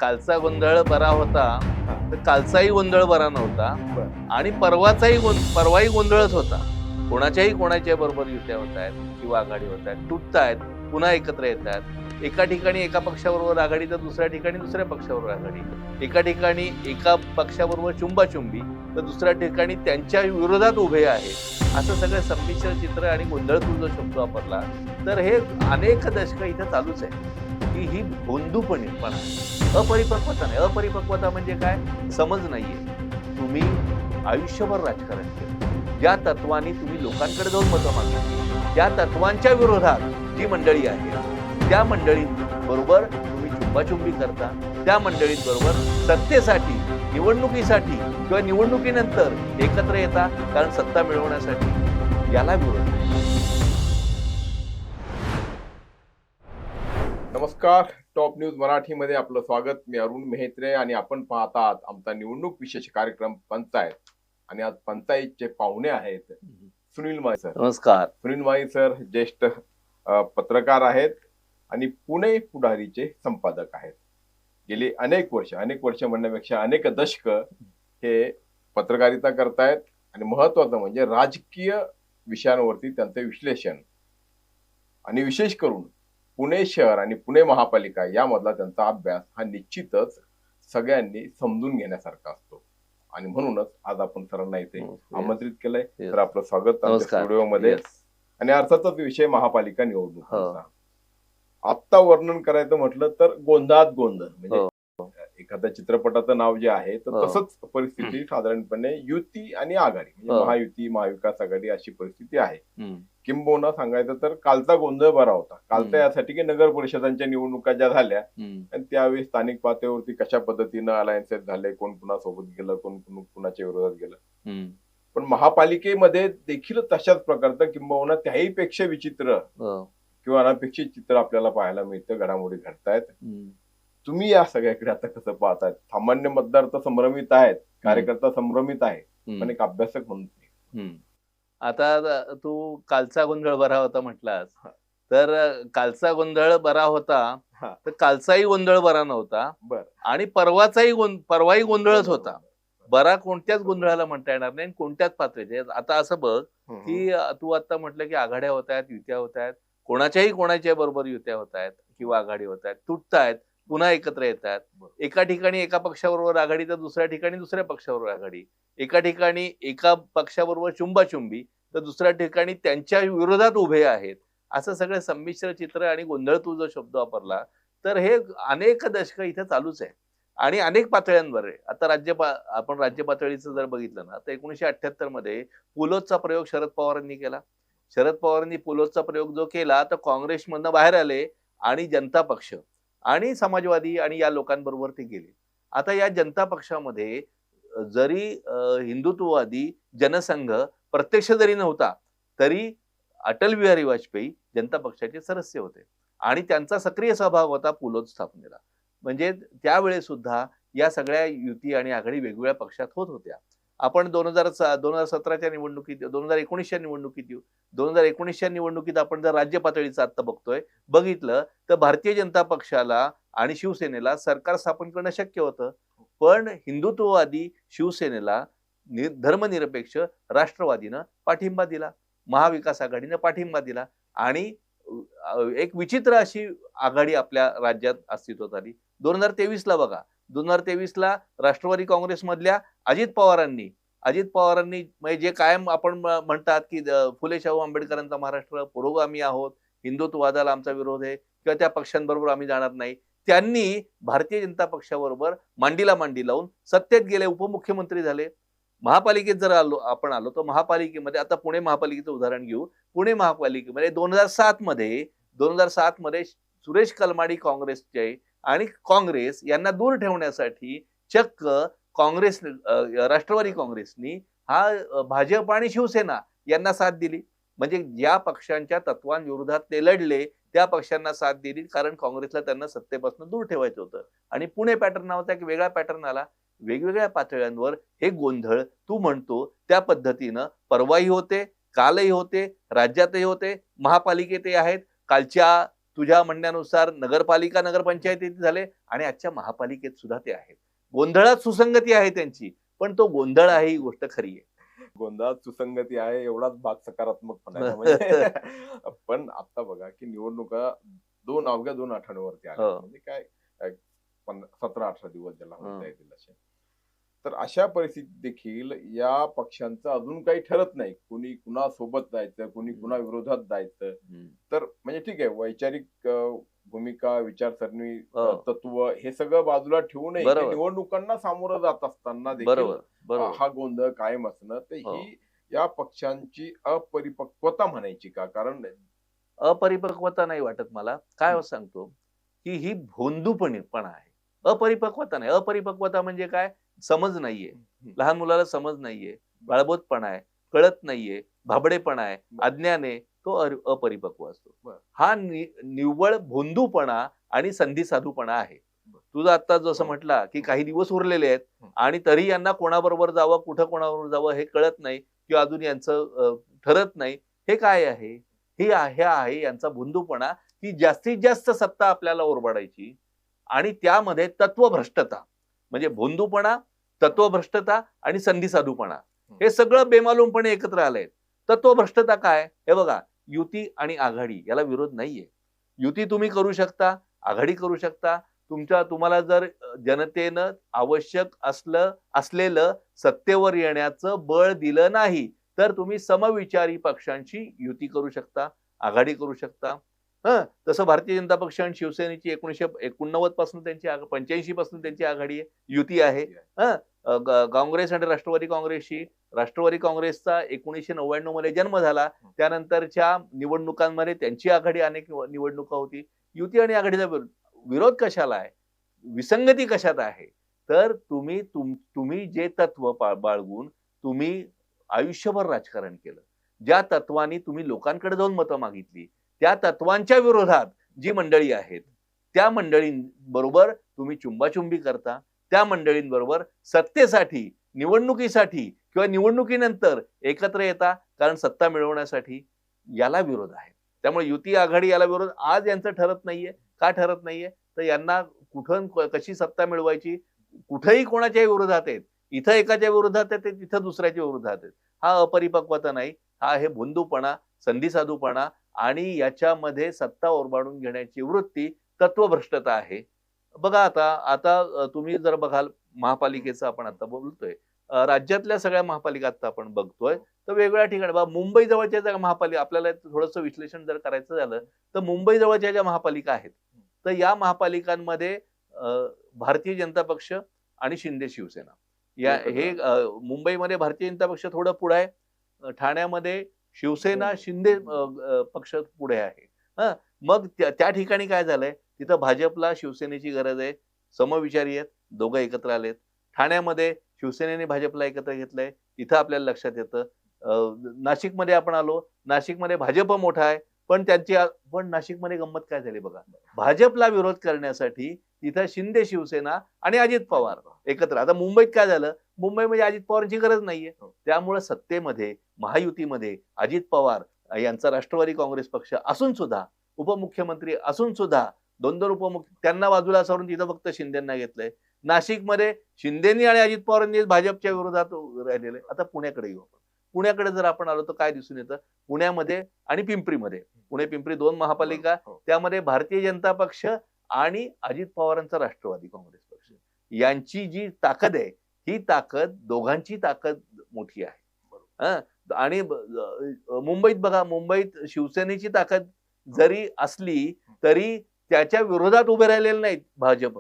कालचा गोंधळ बरा होता तर कालचाही गोंधळ बरा नव्हता आणि परवाही गोंधळच होता. कोणाच्या बरोबर युत्या होत आहेत किंवा आघाडी होत आहेत, तुटतायत, पुन्हा एकत्र येत आहेत. एका ठिकाणी एका पक्षाबरोबर आघाडी तर दुसऱ्या ठिकाणी दुसऱ्या पक्षाबरोबर आघाडी. एका ठिकाणी एका पक्षाबरोबर चुंबाचुंबी तर दुसऱ्या ठिकाणी त्यांच्या विरोधात उभे आहेत. असं सगळं संमिश्र चित्र आणि गोंधळ तू जो शब्द वापरला तर हे अनेक दशकं इथं चालूच आहे की ही गोंधूपणा, अपरिपक्वता नाही. अपरिपक्वता म्हणजे काय? समज नाहीये. तुम्ही आयुष्यभर राजकारण केलं, ज्या तत्वानी तुम्ही लोकांकडे जाऊन मतं मागितली, त्या तत्वांच्या विरोधात जी मंडळी आहे त्या मंडळी बरोबर तुम्ही चुंबाचुंबी करता. त्या मंडळीत बरोबर सत्तेसाठी, निवडणुकीसाठी किंवा निवडणुकीनंतर एकत्र येता, कारण सत्ता मिळवण्यासाठी. याला विरोध नाही. नमस्कार, टॉप न्यूज मराठीमध्ये आपलं स्वागत. मी अरुण मेहत्रे आणि आपण पाहतात आमचा निवडणूक विशेष कार्यक्रम पंचायत. आणि आज पंचायतचे पाहुणे आहेत सुनील माळी सर. नमस्कार. सुनील माळी सर ज्येष्ठ पत्रकार आहेत आणि पुणे पुढारीचे संपादक आहेत. गेली अनेक वर्ष म्हणण्यापेक्षा अनेक दशक हे पत्रकारिता करतायत आणि महत्वाचं म्हणजे राजकीय विषयांवरती त्यांचे विश्लेषण आणि विशेष करून पुणे शहर आणि पुणे महापालिका यामधला त्यांचा अभ्यास हा निश्चितच सगळ्यांनी समजून घेण्यासारखा असतो. आणि म्हणूनच आज आपण सरांना इथे आमंत्रित केलंय. तर आपलं स्वागत आमच्या स्टुडिओमध्ये. आणि अर्थातच विषय महापालिका निवडणुकीचा. आत्ता वर्णन करायचं म्हटलं तर गोंधळात गोंधळ. म्हणजे एखाद्या चित्रपटाचं नाव जे आहे तर तसंच परिस्थिती साधारणपणे युती आणि आघाडी म्हणजे महायुती, महाविकास आघाडी अशी परिस्थिती आहे. किंबहुना सांगायचं तर कालचा गोंधळ बरा होता. कालचा यासाठी की नगर परिषदांच्या निवडणुका ज्या झाल्या आणि त्यावेळी स्थानिक पातळीवरती कशा पद्धतीनं अलायन्सेस झाले, कोण कुणासोबत गेलं, कोण कुणाच्या विरोधात गेलं. पण महापालिकेमध्ये देखील तशाच प्रकारचं किंबहुना त्याही पेक्षा विचित्र किंवा अनपेक्षित चित्र आपल्याला पाहायला मिळतं. घडामोडी घडतायत. तुम्ही या सगळ्याकडे आता कसं पाहताय? सामान्य मतदार तर संभ्रमित आहेत, कार्यकर्ता संभ्रमित आहे, पण एक अभ्यासक म्हणून. आता तू कालचा गोंधळ बरा होता म्हटलास तर कालचा गोंधळ बरा होता तर कालचाही गोंधळ बरा नव्हता आणि परवाही गोंधळच होता. बरा कोणत्याच गोंधळाला म्हणता येणार नाही, कोणत्याच पातळीचे. आता असं बघ की तू आता म्हटलं की आघाड्या होत आहेत, युत्या होत आहेत, कोणाच्या बरोबर युत्या होत आहेत किंवा आघाडी होत आहेत, तुटतायत, पुन्हा एकत्र येत आहेत. एका ठिकाणी एका पक्षाबरोबर आघाडी तर दुसऱ्या ठिकाणी दुसऱ्या पक्षाबरोबर आघाडी. एका ठिकाणी एका पक्षाबरोबर चुंबाचुंबी तर दुसऱ्या ठिकाणी त्यांच्या विरोधात उभे आहेत. असं सगळं संमिश्र चित्र आणि गोंधळ तू जो शब्द वापरला तर हे अनेक दशकं इथे चालूच आहे आणि अनेक पातळ्यांवर आहे. आता आपण राज्य पातळीचं जर बघितलं ना तर 1978 मध्ये पुलोदचा प्रयोग शरद पवारांनी केला. शरद पवारांनी पुलोदचा प्रयोग जो केला तर काँग्रेसमधनं बाहेर आले आणि जनता पक्ष आणि समाजवादी आणि या लोकांबरोबर ते गेले. आता या जनता पक्षामध्ये जरी हिंदुत्ववादी जनसंघ प्रत्यक्ष जरी नव्हता तरी अटल बिहारी वाजपेयी जनता पक्षाचे सदस्य होते आणि त्यांचा सक्रिय सहभाग होता पुलोद स्थापनेला. म्हणजे त्यावेळेस सुद्धा या सगळ्या युती आणि आघाडी वेगवेगळ्या पक्षात होत होत्या. आपण 2017च्या निवडणुकीत, 2019च्या निवडणुकीत येऊ. 2019च्या निवडणुकीत आपण जर राज्य पातळीचं आता बघितलं तर भारतीय जनता पक्षाला आणि शिवसेनेला सरकार स्थापन करणं शक्य होतं, पण हिंदुत्ववादी शिवसेनेला धर्मनिरपेक्ष राष्ट्रवादीनं पाठिंबा दिला, महाविकास आघाडीनं पाठिंबा दिला आणि एक विचित्र अशी आघाडी आपल्या राज्यात अस्तित्वात आली. 2023ला बघा, 2023ला राष्ट्रवादी काँग्रेसमधल्या अजित पवारांनी म्हणजे जे कायम आपण म्हणतात की फुले शाहू आंबेडकरांचा महाराष्ट्र, पुरोगामी आहोत, हिंदुत्ववादाला आमचा विरोध आहे किंवा त्या पक्षांबरोबर आम्ही जाणार नाही, त्यांनी भारतीय जनता पक्षाबरोबर मांडीला मांडी लावून सत्तेत गेले, उपमुख्यमंत्री झाले. महापालिकेत जर आपण आलो तर महापालिकेमध्ये आता पुणे महापालिकेचं उदाहरण घेऊ. पुणे महापालिकेमध्ये 2007 मध्ये सुरेश कलमाडी काँग्रेसचे आणि काँग्रेस यांना दूर ठेवण्यासाठी चक्क राष्ट्रवादी काँग्रेसनी भाजप आणि शिवसेना यांना साथ दिली. म्हणजे ज्या पक्षांच्या तत्वांविरोधात ते लढले त्या पक्षांना साथ दिली, कारण काँग्रेसला त्यांना सत्तेपासून दूर ठेवायचं होतं. आणि पुणे पॅटर्न नावाचा एक वेगळा पॅटर्न आला. वेगवेगळ्या पातळ्यांवर हे गोंधळ तू म्हणतो त्या पद्धतीनं परवाही होते, कालही होते, राज्यातही होते, महापालिकेतही आहेत. कालच्या तुझ्या म्हणण्यानुसार नगरपालिका नगरपंचायतीत झाले आणि आजच्या महापालिकेत सुद्धा ते आहेत. गोंधळात सुसंगती आहे त्यांची, पण तो गोंधळ आहे ही गोष्ट खरी आहे. गोंधळात सुसंगती आहे एवढाच भाग सकारात्मक पण आहे म्हणजे पण आता बघा की निवडणुका अवघ्या 2 आठवड्यावरती आल्या, म्हणजे काय 17-18 दिवस ज्याला म्हणता येतील असे. तर अशा परिस्थितीत देखील या पक्षांचं अजून काही ठरत नाही, कुणी कुणासोबत जायचं, कुणी कुणा विरोधात जायचं. तर म्हणजे ठीक आहे, वैचारिक भूमिका, विचारसरणी, तत्व हे सगळं बाजूला ठेवू नये, निवडणुकांना सामोरं जात असताना देखील हा गोंधळ कायम असणं, तर ही या पक्षांची अपरिपक्वता म्हणायची का? कारण अपरिपक्वता नाही वाटत मला. काय सांगतो की ही भोंदूपणा आहे, अपरिपक्वता नाही. अपरिपक्वता म्हणजे काय? समज नाहीये, लहान मुलाला समज नाहीये, बाळबोधपणा आहे, कळत नाहीये, भाबडेपणा आहे, अज्ञान आहे, तो अपरिपक्व असतो. हा निव्वळ भोंदूपणा आणि संधी साधूपणा आहे. तुझं आता जसं म्हटला की काही दिवस उरलेले आहेत आणि तरी यांना कोणाबरोबर जावं, कुठं कोणाबरोबर जावं हे कळत नाही किंवा अजून यांचं ठरत नाही. हे काय आहे? हे आहे यांचा भोंदूपणा, की जास्तीत जास्त सत्ता आपल्याला ओरबाडायची आणि त्यामध्ये तत्वभ्रष्टता, म्हणजे भोंदूपणा, तत्वभ्रष्टता आणि संधी साधूपणा हे सगळं बेमालूमपणे एकत्र आलंय. तत्वभ्रष्टता काय? हे बघा, युती आणि आघाडी याला विरोध नाहीये. युती तुम्ही करू शकता, आघाडी करू शकता. तुम्हाला जर जनतेनं आवश्यक असलेलं सत्तेवर येण्याचं बळ दिलं नाही तर तुम्ही समविचारी पक्षांची युती करू शकता, आघाडी करू शकता. तसं भारतीय जनता पक्ष आणि शिवसेनेची 1989 पासून त्यांची 85 पासून त्यांची आघाडी आहे, युती आहे. काँग्रेस आणि राष्ट्रवादी काँग्रेसचा 1999 मध्ये जन्म झाला. त्यानंतरच्या निवडणुकांमध्ये त्यांची आघाडी अनेक निवडणुका होती. युती आणि आघाडीचा विरोध कशाला आहे? विसंगती कशात आहे? तर तुम्ही जे तत्व बाळगून तुम्ही आयुष्यभर राजकारण केलं, ज्या तत्वानी तुम्ही लोकांकडे जाऊन मतं मागितली, त्या तत्वांच्या विरोधात जी मंडळी आहेत त्या मंडळींबरोबर तुम्ही चुंबाचुंबी करता, त्या मंडळींबरोबर सत्तेसाठी, निवडणुकीसाठी किंवा निवडणुकीनंतर एकत्र येता, कारण सत्ता मिळवण्यासाठी. याला विरोध आहे. त्यामुळे युती आघाडी याला विरोध आज यांचं ठरत नाहीये. का ठरत नाहीये? तर यांना कुठून कशी सत्ता मिळवायची, कुठेही कोणाच्याही विरोधात आहेत. इथं एकाच्या विरोधात आहेत, तिथं दुसऱ्याच्या विरोधात आहेत. हा अपरिपक्वता नाही, हा आहे भोंदूपणा, संधी साधूपणा आणि याच्यामध्ये सत्ता ओरबाडून घेण्याची वृत्ती, तत्वभ्रष्टता आहे. बघा आता तुम्ही जर बघाल महापालिकेचं आपण आता बोलतोय, राज्यातल्या सगळ्या महापालिका आता आपण बघतोय तर वेगवेगळ्या ठिकाणी मुंबई जवळच्या ज्या महापालिका, आपल्याला थोडंसं विश्लेषण जर करायचं झालं तर मुंबई जवळच्या ज्या महापालिका आहेत तर या महापालिकांमध्ये भारतीय जनता पक्ष आणि शिंदे शिवसेना हे मुंबईमध्ये भारतीय जनता पक्ष थोडं पुढे आहे, ठाण्यामध्ये शिवसेना शिंदे पक्ष पुढे आहे. मग त्या ठिकाणी काय झालंय, तिथं भाजपला शिवसेनेची गरज आहे, समविचारी आहेत, दोघं एकत्र आलेत. ठाण्यामध्ये शिवसेनेने भाजपला एकत्र घेतलंय, इथं आपल्याला लक्षात येतं. नाशिकमध्ये आपण आलो, नाशिकमध्ये भाजप मोठा आहे, पण नाशिकमध्ये गंमत काय झाली बघा, भाजपला विरोध करण्यासाठी तिथं शिंदे शिवसेना आणि अजित पवार एकत्र. आता मुंबईत काय झालं, मुंबईमध्ये अजित पवारांची गरज नाहीये, त्यामुळे सत्तेमध्ये महायुतीमध्ये अजित पवार यांचा राष्ट्रवादी काँग्रेस पक्ष असून सुद्धा, उपमुख्यमंत्री असून सुद्धा, 2 उपमुख्य त्यांना बाजूला सोडून तिथं फक्त शिंदेंना घेतलंय. नाशिकमध्ये शिंदेनी आणि अजित पवारांनी भाजपच्या विरोधात राहिलेले. आता पुण्याकडे येऊ आपण. पुण्याकडे जर आपण आलो तर काय दिसून येतं, पुण्यामध्ये आणि पिंपरीमध्ये, पुणे पिंपरी 2 महापालिका, त्यामध्ये भारतीय जनता पक्ष आणि अजित पवारांचा राष्ट्रवादी काँग्रेस पक्ष यांची जी ताकद आहे, ही ताकद, दोघांची ताकद मोठी आहे. आणि मुंबईत बघा, मुंबईत शिवसेनेची ताकद जरी असली तरी त्याच्या विरोधात उभे राहिलेले नाहीत भाजप,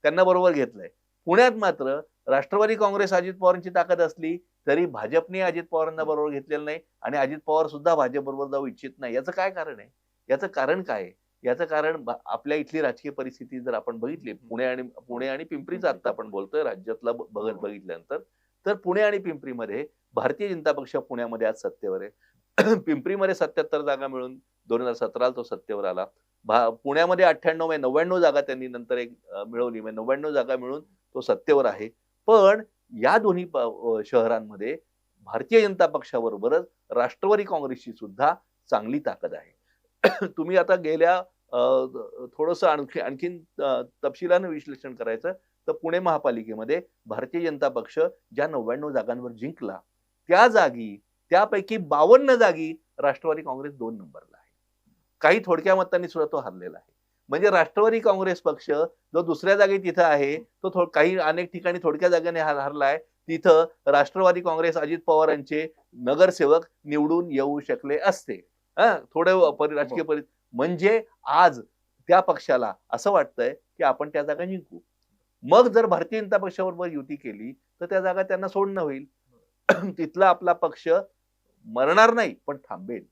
त्यांना बरोबर घेतलंय. पुण्यात मात्र राष्ट्रवादी काँग्रेस अजित पवारांची ताकद असली तरी भाजपने अजित पवारांना बरोबर घेतलेलं नाही आणि अजित पवार सुद्धा भाजप बरोबर जाऊ इच्छित नाही. याचं काय कारण आहे? याचं कारण काय आहे? याचं कारण आपल्या इथली राजकीय परिस्थिती जर आपण बघितली, पुणे आणि पिंपरीचं आता आपण बोलतोय, राज्यातला बघितल्यानंतर, तर पुणे आणि पिंपरीमध्ये भारतीय जनता पक्ष पुण्यामध्ये आज सत्तेवर आहे. पिंपरीमध्ये 77 जागा मिळून 2017 तो सत्तेवर आला. पुण्यामध्ये 98-99 जागा त्यांनी नंतर एक मिळवली, 99 जागा मिळून तो सत्तेवर आहे. पण या दोन्ही शहरांमध्ये भारतीय जनता पक्षाबरोबरच राष्ट्रवादी काँग्रेसची सुद्धा चांगली ताकद आहे. तुम्ही आता गेल्या थोडंसं आणखीन तपशिलानं विश्लेषण करायचं तर पुणे महापालिकेमध्ये भारतीय जनता पक्ष ज्या 99 जागांवर जिंकला त्या जागी त्यापैकी 52 जागी राष्ट्रवादी काँग्रेस 2 नंबरला आहे. काही थोडक्या मतांनी सुद्धा तो हरलेला आहे. म्हणजे राष्ट्रवादी काँग्रेस पक्ष जो दुसऱ्या जागी तिथं आहे तो काही अनेक ठिकाणी थोडक्या जागाने हरलाय. तिथं राष्ट्रवादी काँग्रेस अजित पवारांचे नगरसेवक निवडून येऊ शकले असते. थोडे राजकीय म्हणजे आज त्या पक्षाला असं वाटतंय की आपण त्या जागा जिंकू. मग जर भारतीय जनता पक्षाबरोबर युती केली तर त्या जागा त्यांना सोडणं होईल. तिथला आपला पक्ष मरणार नाही पण थांबेल.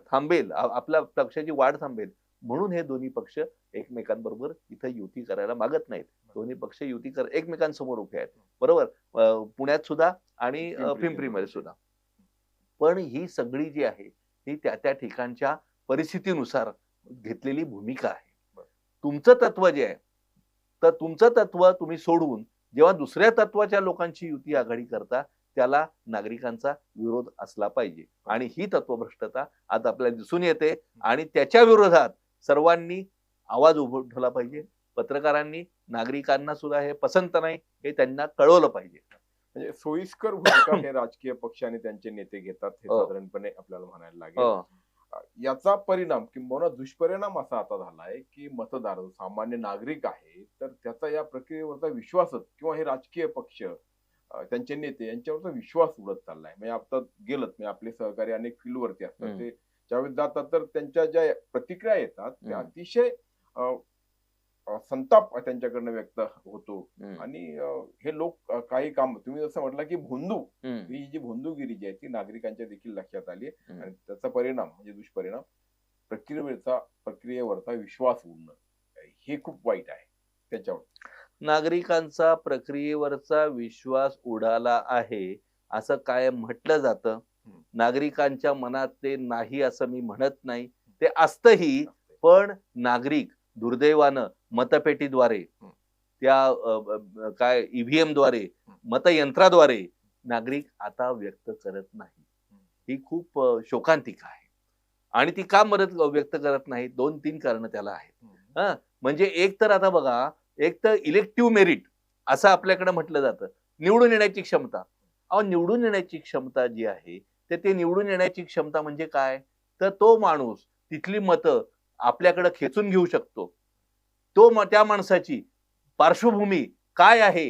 थांबेल. आपल्या पक्षाची वाढ थांबेल. म्हणून हे दोन्ही पक्ष एकमेकांबरोबर इथं युती करायला मागत नाहीत. दोन्ही पक्ष युती एकमेकांसमोर उभे आहेत. बरोबर. पुण्यात सुद्धा आणि पिंपरीमध्ये सुद्धा. पण ही सगळी जी आहे ही त्या ठिकाणच्या परिस्थितीनुसार घेतलेली भूमिका आहे. तुमचं तत्व जे आहे तर तुमचं तत्व तुम्ही सोडून जेव्हा दुसऱ्या तत्वाच्या लोकांची युती आघाडी करता त्याला नागरिकांचा विरोध असला पाहिजे. आणि ही तत्वभ्रष्टता आज आपल्याला दिसून येते आणि त्याच्या विरोधात सर्वांनी आवाज उठवला पाहिजे. पत्रकारांनी नागरिकांना सुद्धा हे पसंत नाही हे त्यांना कळवलं पाहिजे. म्हणजे सोयीस्कर भूमिका हे राजकीय पक्ष आणि त्यांचे नेते घेतात हे साधारणपणे आपल्याला म्हणायला लागेल. याचा परिणाम किंवा दुष्परिणाम असा आता झालाय की मतदार सामान्य नागरिक आहे तर त्याचा या प्रक्रियेवरचा विश्वासच किंवा हे राजकीय पक्ष त्यांचे नेते यांच्यावरचा विश्वास उडत चाललाय. म्हणजे आता गेलत म्हणजे आपले सहकारी अनेक फील्डवरती असतात ते ज्यावेळेस जातात तर त्यांच्या ज्या प्रतिक्रिया येतात त्या अतिशय संताप त्यांच्याकडनं व्यक्त होतो. आणि हे लोक काही काम तुम्ही जसं म्हटलं की ही जी भोंदूगिरी जी आहे ती नागरिकांच्या देखील लक्षात आली आणि त्याचा परिणाम म्हणजे दुष्परिणाम प्रक्रियेवरचा विश्वास उडणं हे खूप वाईट आहे. त्याच्यावर नागरिकांचा प्रक्रियेवरचा विश्वास उडाला आहे असं काय म्हटलं जातं. नागरिकांच्या मनात ते नाही असं मी म्हणत नाही. ते असतंही. पण नागरिक दुर्दैवानं मतपेटीद्वारे त्या काय ईव्हीएम द्वारे मतयंत्राद्वारे नागरिक आता व्यक्त करत नाही. ही खूप शोकांतिका आहे. आणि ती का व्यक्त करत नाही 2-3 कारणं त्याला आहेत. म्हणजे एक तर आता बघा एक तर इलेक्टिव्ह मेरिट असं आपल्याकडे म्हटलं जातं. निवडून येण्याची क्षमता. निवडून येण्याची क्षमता जी आहे ते निवडून येण्याची क्षमता म्हणजे काय तर तो माणूस तिथली मतं आपल्याकडे खेचून घेऊ शकतो. त्या माणसाची पार्श्वभूमी काय आहे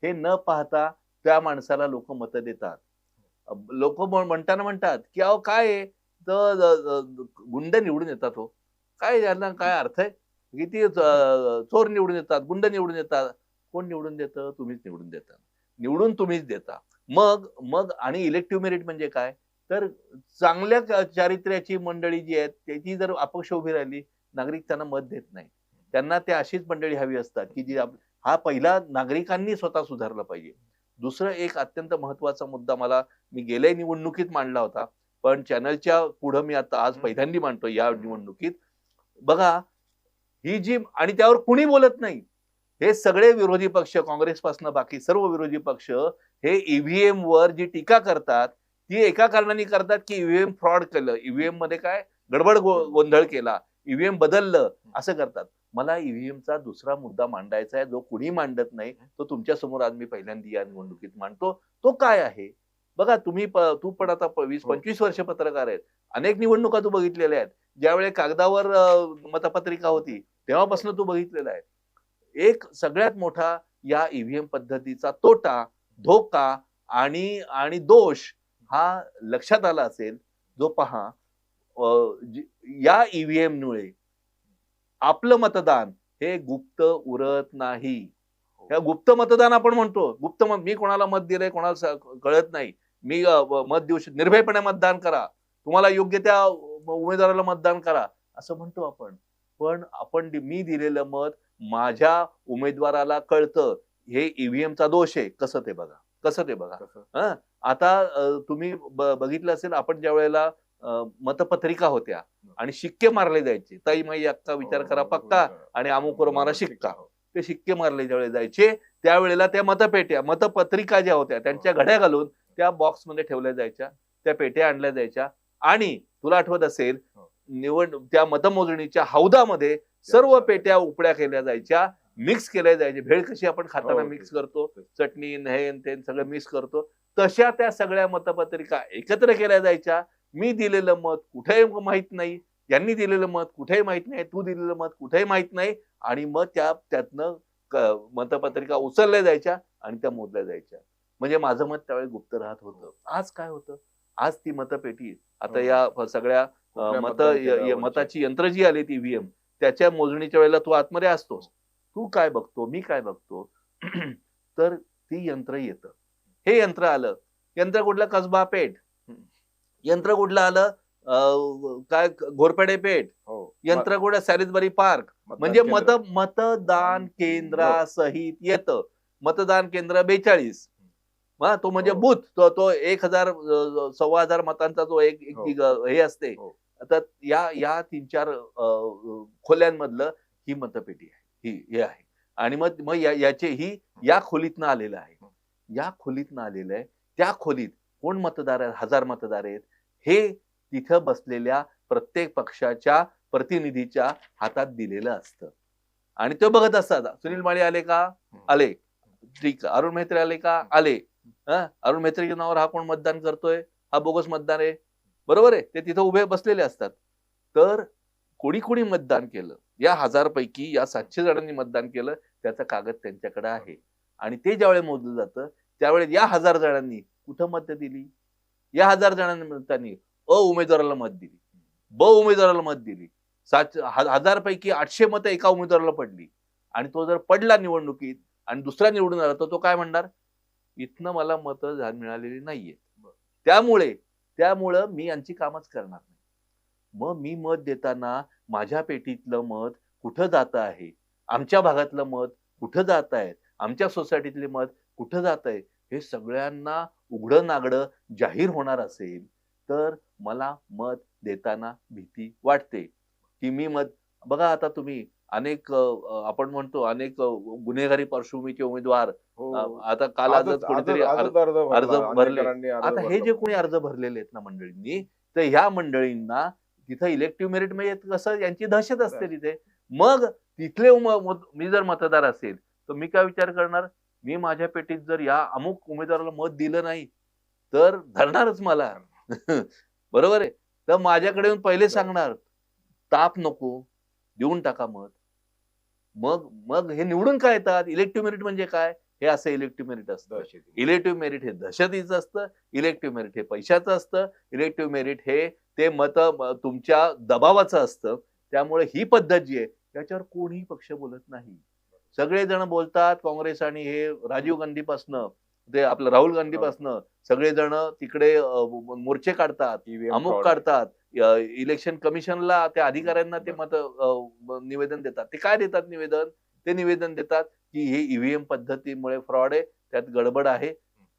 हे न पाहता त्या माणसाला लोक मतं देतात. लोक म्हणतात की अहो काय गुंड निवडून येतात. हो काय यांना काय अर्थ आहे. किती चोर निवडून येतात गुंड निवडून येतात. कोण निवडून देतं तुम्हीच निवडून देता. निवडून तुम्हीच देता. मग आणि इलेक्टिव्ह मेरिट म्हणजे काय तर चांगल्या चारित्र्याची मंडळी जी आहेत ती जर अपक्ष उभी राहिली नागरिक त्यांना मत देत नाही. त्यांना त्या अशीच मंडळी हवी असतात की जी हा पहिला नागरिकांनी स्वतः सुधारला पाहिजे. दुसरं एक अत्यंत महत्वाचा मुद्दा मी गेल्या निवडणुकीत मांडला होता पण चॅनलच्या पुढे मी आता आज पहिल्यांदा मांडतो या निवडणुकीत. बघा ही जी आणि त्यावर कुणी बोलत नाही. हे सगळे विरोधी पक्ष काँग्रेसपासून बाकी सर्व विरोधी पक्ष हे ईव्हीएम वर जी टीका करतात ती एका कारणाने करतात की ईव्हीएम फ्रॉड केलं. ईव्हीएम मध्ये काय गडबड गोंधळ केला. ईव्हीएम बदललं असं करतात. मला ईव्हीएमचा दुसरा मुद्दा मांडायचा आहे जो कुणी मांडत नाही तो तुमच्या समोर आज मी पहिल्यांदा या निवडणुकीत मांडतो. तो काय आहे बघा तू पण आता 20-25 वर्ष पत्रकार आहेत. अनेक निवडणुका तू बघितलेल्या आहेत. ज्यावेळी कागदावर मतपत्रिका होती तेव्हापासून तू बघितलेला आहे. एक सगळ्यात मोठा या ईव्हीएम पद्धतीचा तोटा धोका आणि दोष हा लक्षात आला असेल जो पहा या ईव्हीएम मुळे आपलं मतदान हे गुप्त उरत नाही. या गुप्त मतदान आपण म्हणतो गुप्त मी कोणाला मत दिलंय कोणाला कळत नाही. मी मत देऊ निर्भयपणे मतदान करा तुम्हाला योग्य त्या उमेदवाराला मतदान करा असं म्हणतो आपण. पण मी दिलेलं मत माझ्या उमेदवाराला कळतं हे ईव्हीएमचा दोष आहे. कसं ते बघा. आता तुम्ही बघितलं असेल आपण ज्या वेळेला मतपत्रिका होत्या आणि शिक्के मारले जायचे ताई माई अक्का विचार करा पक्का आणि अमुकवर मारा शिक्का. ते शिक्के मारले ज्यावेळेला जायचे त्यावेळेला त्या मतपत्रिका ज्या होत्या त्यांच्या घड्या घालून त्या बॉक्समध्ये ठेवल्या जायच्या. त्या पेट्या आणल्या जायच्या. आणि तुला आठवत असेल त्या मतमोजणीच्या हौदामध्ये सर्व पेट्या उपड्या केल्या जायच्या, मिक्स केल्या जायचे. भेळ कशी आपण खाताना हो, मिक्स करतो, चटणी हे ते सगळं मिक्स करतो, तशा त्या सगळ्या मतपत्रिका एकत्र केल्या जायच्या. मी दिलेलं मत कुठेही माहित नाही, यांनी दिलेलं मत कुठेही माहित नाही, तू दिलेलं मत कुठेही माहित नाही, आणि मग त्यातनं मतपत्रिका उचलल्या जायच्या आणि त्या मोजल्या जायच्या. म्हणजे माझं मत त्यावेळी गुप्त राहत होतं. आज काय होतं, आज ती मतपेटी आता या सगळ्या मताची यंत्र जी आली ती ईव्हीएम, त्याच्या मोजणीच्या वेळेला तू आतमध्ये असतोस, तू काय बघतो, मी काय बघतो, तर ती यंत्र येतं. हे यंत्र आलं, यंत्र कुठलं, कसबा पेठ, यंत्र कुठलं आलं, काय घोरपडे पेठ, यंत्र कुठलं, सॅलिसबरी पार्क. म्हणजे मतदान केंद्रासहित येतं. मतदान केंद्र 42, तो म्हणजे बूथ, तो 1000 1500 मतांचा जो एक हे असते. तर या 3-4 खोल्यांमधलं ही मतपेटी आहे, हे आहे. आणि मग याचे ही या खोलीतनं आलेलं आहे, या खोलीतनं आलेलं आहे. त्या खोलीत कोण मतदार आहेत, 1000 मतदार आहेत, हे तिथं बसलेल्या प्रत्येक पक्षाच्या प्रतिनिधीच्या हातात दिलेलं असतं. आणि ते बघत असतात, सुनील माळी आले का, आले, ठीक. अरुण म्हेत्रे आले का, आले. अरुण म्हेत्रेच्या नावावर हा कोण मतदान करतोय, हा बोगस मतदार आहे, बरोबर आहे. ते तिथं उभे बसलेले असतात. तर कोणी कोणी मतदान केलं, या 1000 पैकी या 700 जणांनी मतदान केलं, त्याचा कागद त्यांच्याकडे आहे. आणि ते ज्यावेळेस मोजलं जातं त्यावेळेस या 1000 जणांनी कुठं मत दिली, या 1000 जणांनी अ उमेदवाराला मत दिली, ब उमेदवाराला मत दिली. 1000 पैकी 800 मतं एका उमेदवाराला पडली. आणि तो जर पडला निवडणुकीत आणि दुसरा निवडून आला, तर तो काय म्हणणार, इथनं मला मतं मिळालेली नाहीये, त्यामुळं मी यांची कामच करणार नाही. मग मी मत देताना माझ्या पेटीतलं मत कुठं जात आहे, आमच्या भागातलं मत कुठं जात आहे, आमच्या सोसायटीतले मत कुठं जात आहे, हे सगळ्यांना उघडं नागडं जाहीर होणार असेल तर मला मत देताना भीती वाटते. की मी मत, बघा आता तुम्ही अनेक आपण म्हणतो अनेक गुन्हेगारी पार्श्वभूमीचे उमेदवार आता काल आजच कोणीतरी अर्ज भरले. आता हे जे कोणी अर्ज भरलेले आहेत ना मंडळींनी, तर ह्या मंडळींना तिथं इलेक्टिव्ह मेरिट म्हणजे कसं यांची दहशत असते तिथे. मग तिथले मी जर मतदार असेल तर मी काय विचार करणार, मी माझ्या पेटीत जर या अमुक उमेदवाराला मत दिलं नाही तर धरणारच मला. बरोबर आहे. तर माझ्याकडे येऊन पहिले सांगणार, ताप नको, देऊन टाका मत. मग हे निवडून काय येतात. इलेक्टिव्ह मेरिट म्हणजे काय, हे असं इलेक्टिव्ह मेरिट असतं. इलेक्टिव्ह मेरिट हे दहशतीचं असतं, इलेक्टिव्ह मेरिट हे पैशाचं असतं, इलेक्टिव्ह मेरिट हे ते मत तुमच्या दबावाचं असतं. त्यामुळे ही पद्धत जी आहे त्याच्यावर कोणीही पक्ष बोलत नाही. सगळेजण बोलतात, काँग्रेस आणि हे राजीव गांधीपासनं ते आपलं राहुल गांधीपासनं सगळेजण तिकडे मोर्चे काढतात, अमुक काढतात, इलेक्शन कमिशनला त्या अधिकाऱ्यांना ते मत निवेदन देतात. ते काय देतात निवेदन, ते निवेदन देतात की हे ईव्हीएम पद्धतीमुळे फ्रॉड आहे, त्यात गडबड आहे.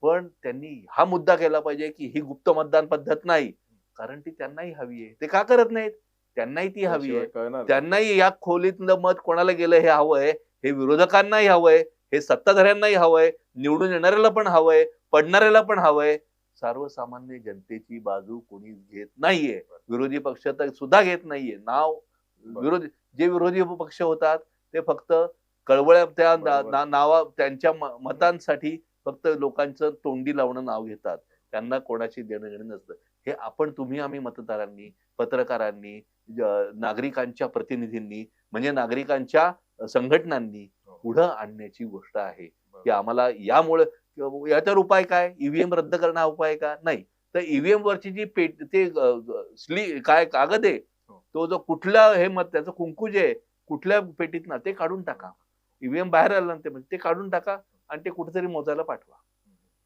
पण त्यांनी हा मुद्दा केला पाहिजे की ही गुप्त मतदान पद्धत नाही, कारण ती त्यांनाही हवी आहे. ते का करत नाहीत, त्यांनाही ती हवी आहे. त्यांनाही या खोलीतलं मत कोणाला गेलं हे हवंय, हे विरोधकांनाही हवंय, हे सत्ताधाऱ्यांनाही हवंय, निवडून येणाऱ्याला पण हवंय, पडणाऱ्याला पण हवंय. सर्वसामान्य जनतेची बाजू कोणी घेत नाहीये. विरोधी पक्ष तर सुद्धा घेत नाहीये. जे विरोधी पक्ष होतात ते फक्त कळवळ्या त्या नावा त्यांच्या मतांसाठी फक्त लोकांचं तोंडी लावणं नाव घेतात. त्यांना कोणाशी देणं घेणं नसतं. हे तुम्ही आम्ही मतदारांनी, पत्रकारांनी, नागरिकांच्या प्रतिनिधींनी म्हणजे नागरिकांच्या संघटनांनी पुढं आणण्याची गोष्ट आहे की आम्हाला यामुळे याच्यावर उपाय काय, ईव्हीएम रद्द करणं हा उपाय का नाही. तर ईव्हीएम वरची जी काय कागद आहे, तो जो कुठल्या हे मत त्याचं कुंकू जे आहे कुठल्या पेटीत ना ते काढून टाका. ईव्हीएम बाहेर आलं ना ते काढून टाका आणि ते कुठेतरी मोजायला पाठवा.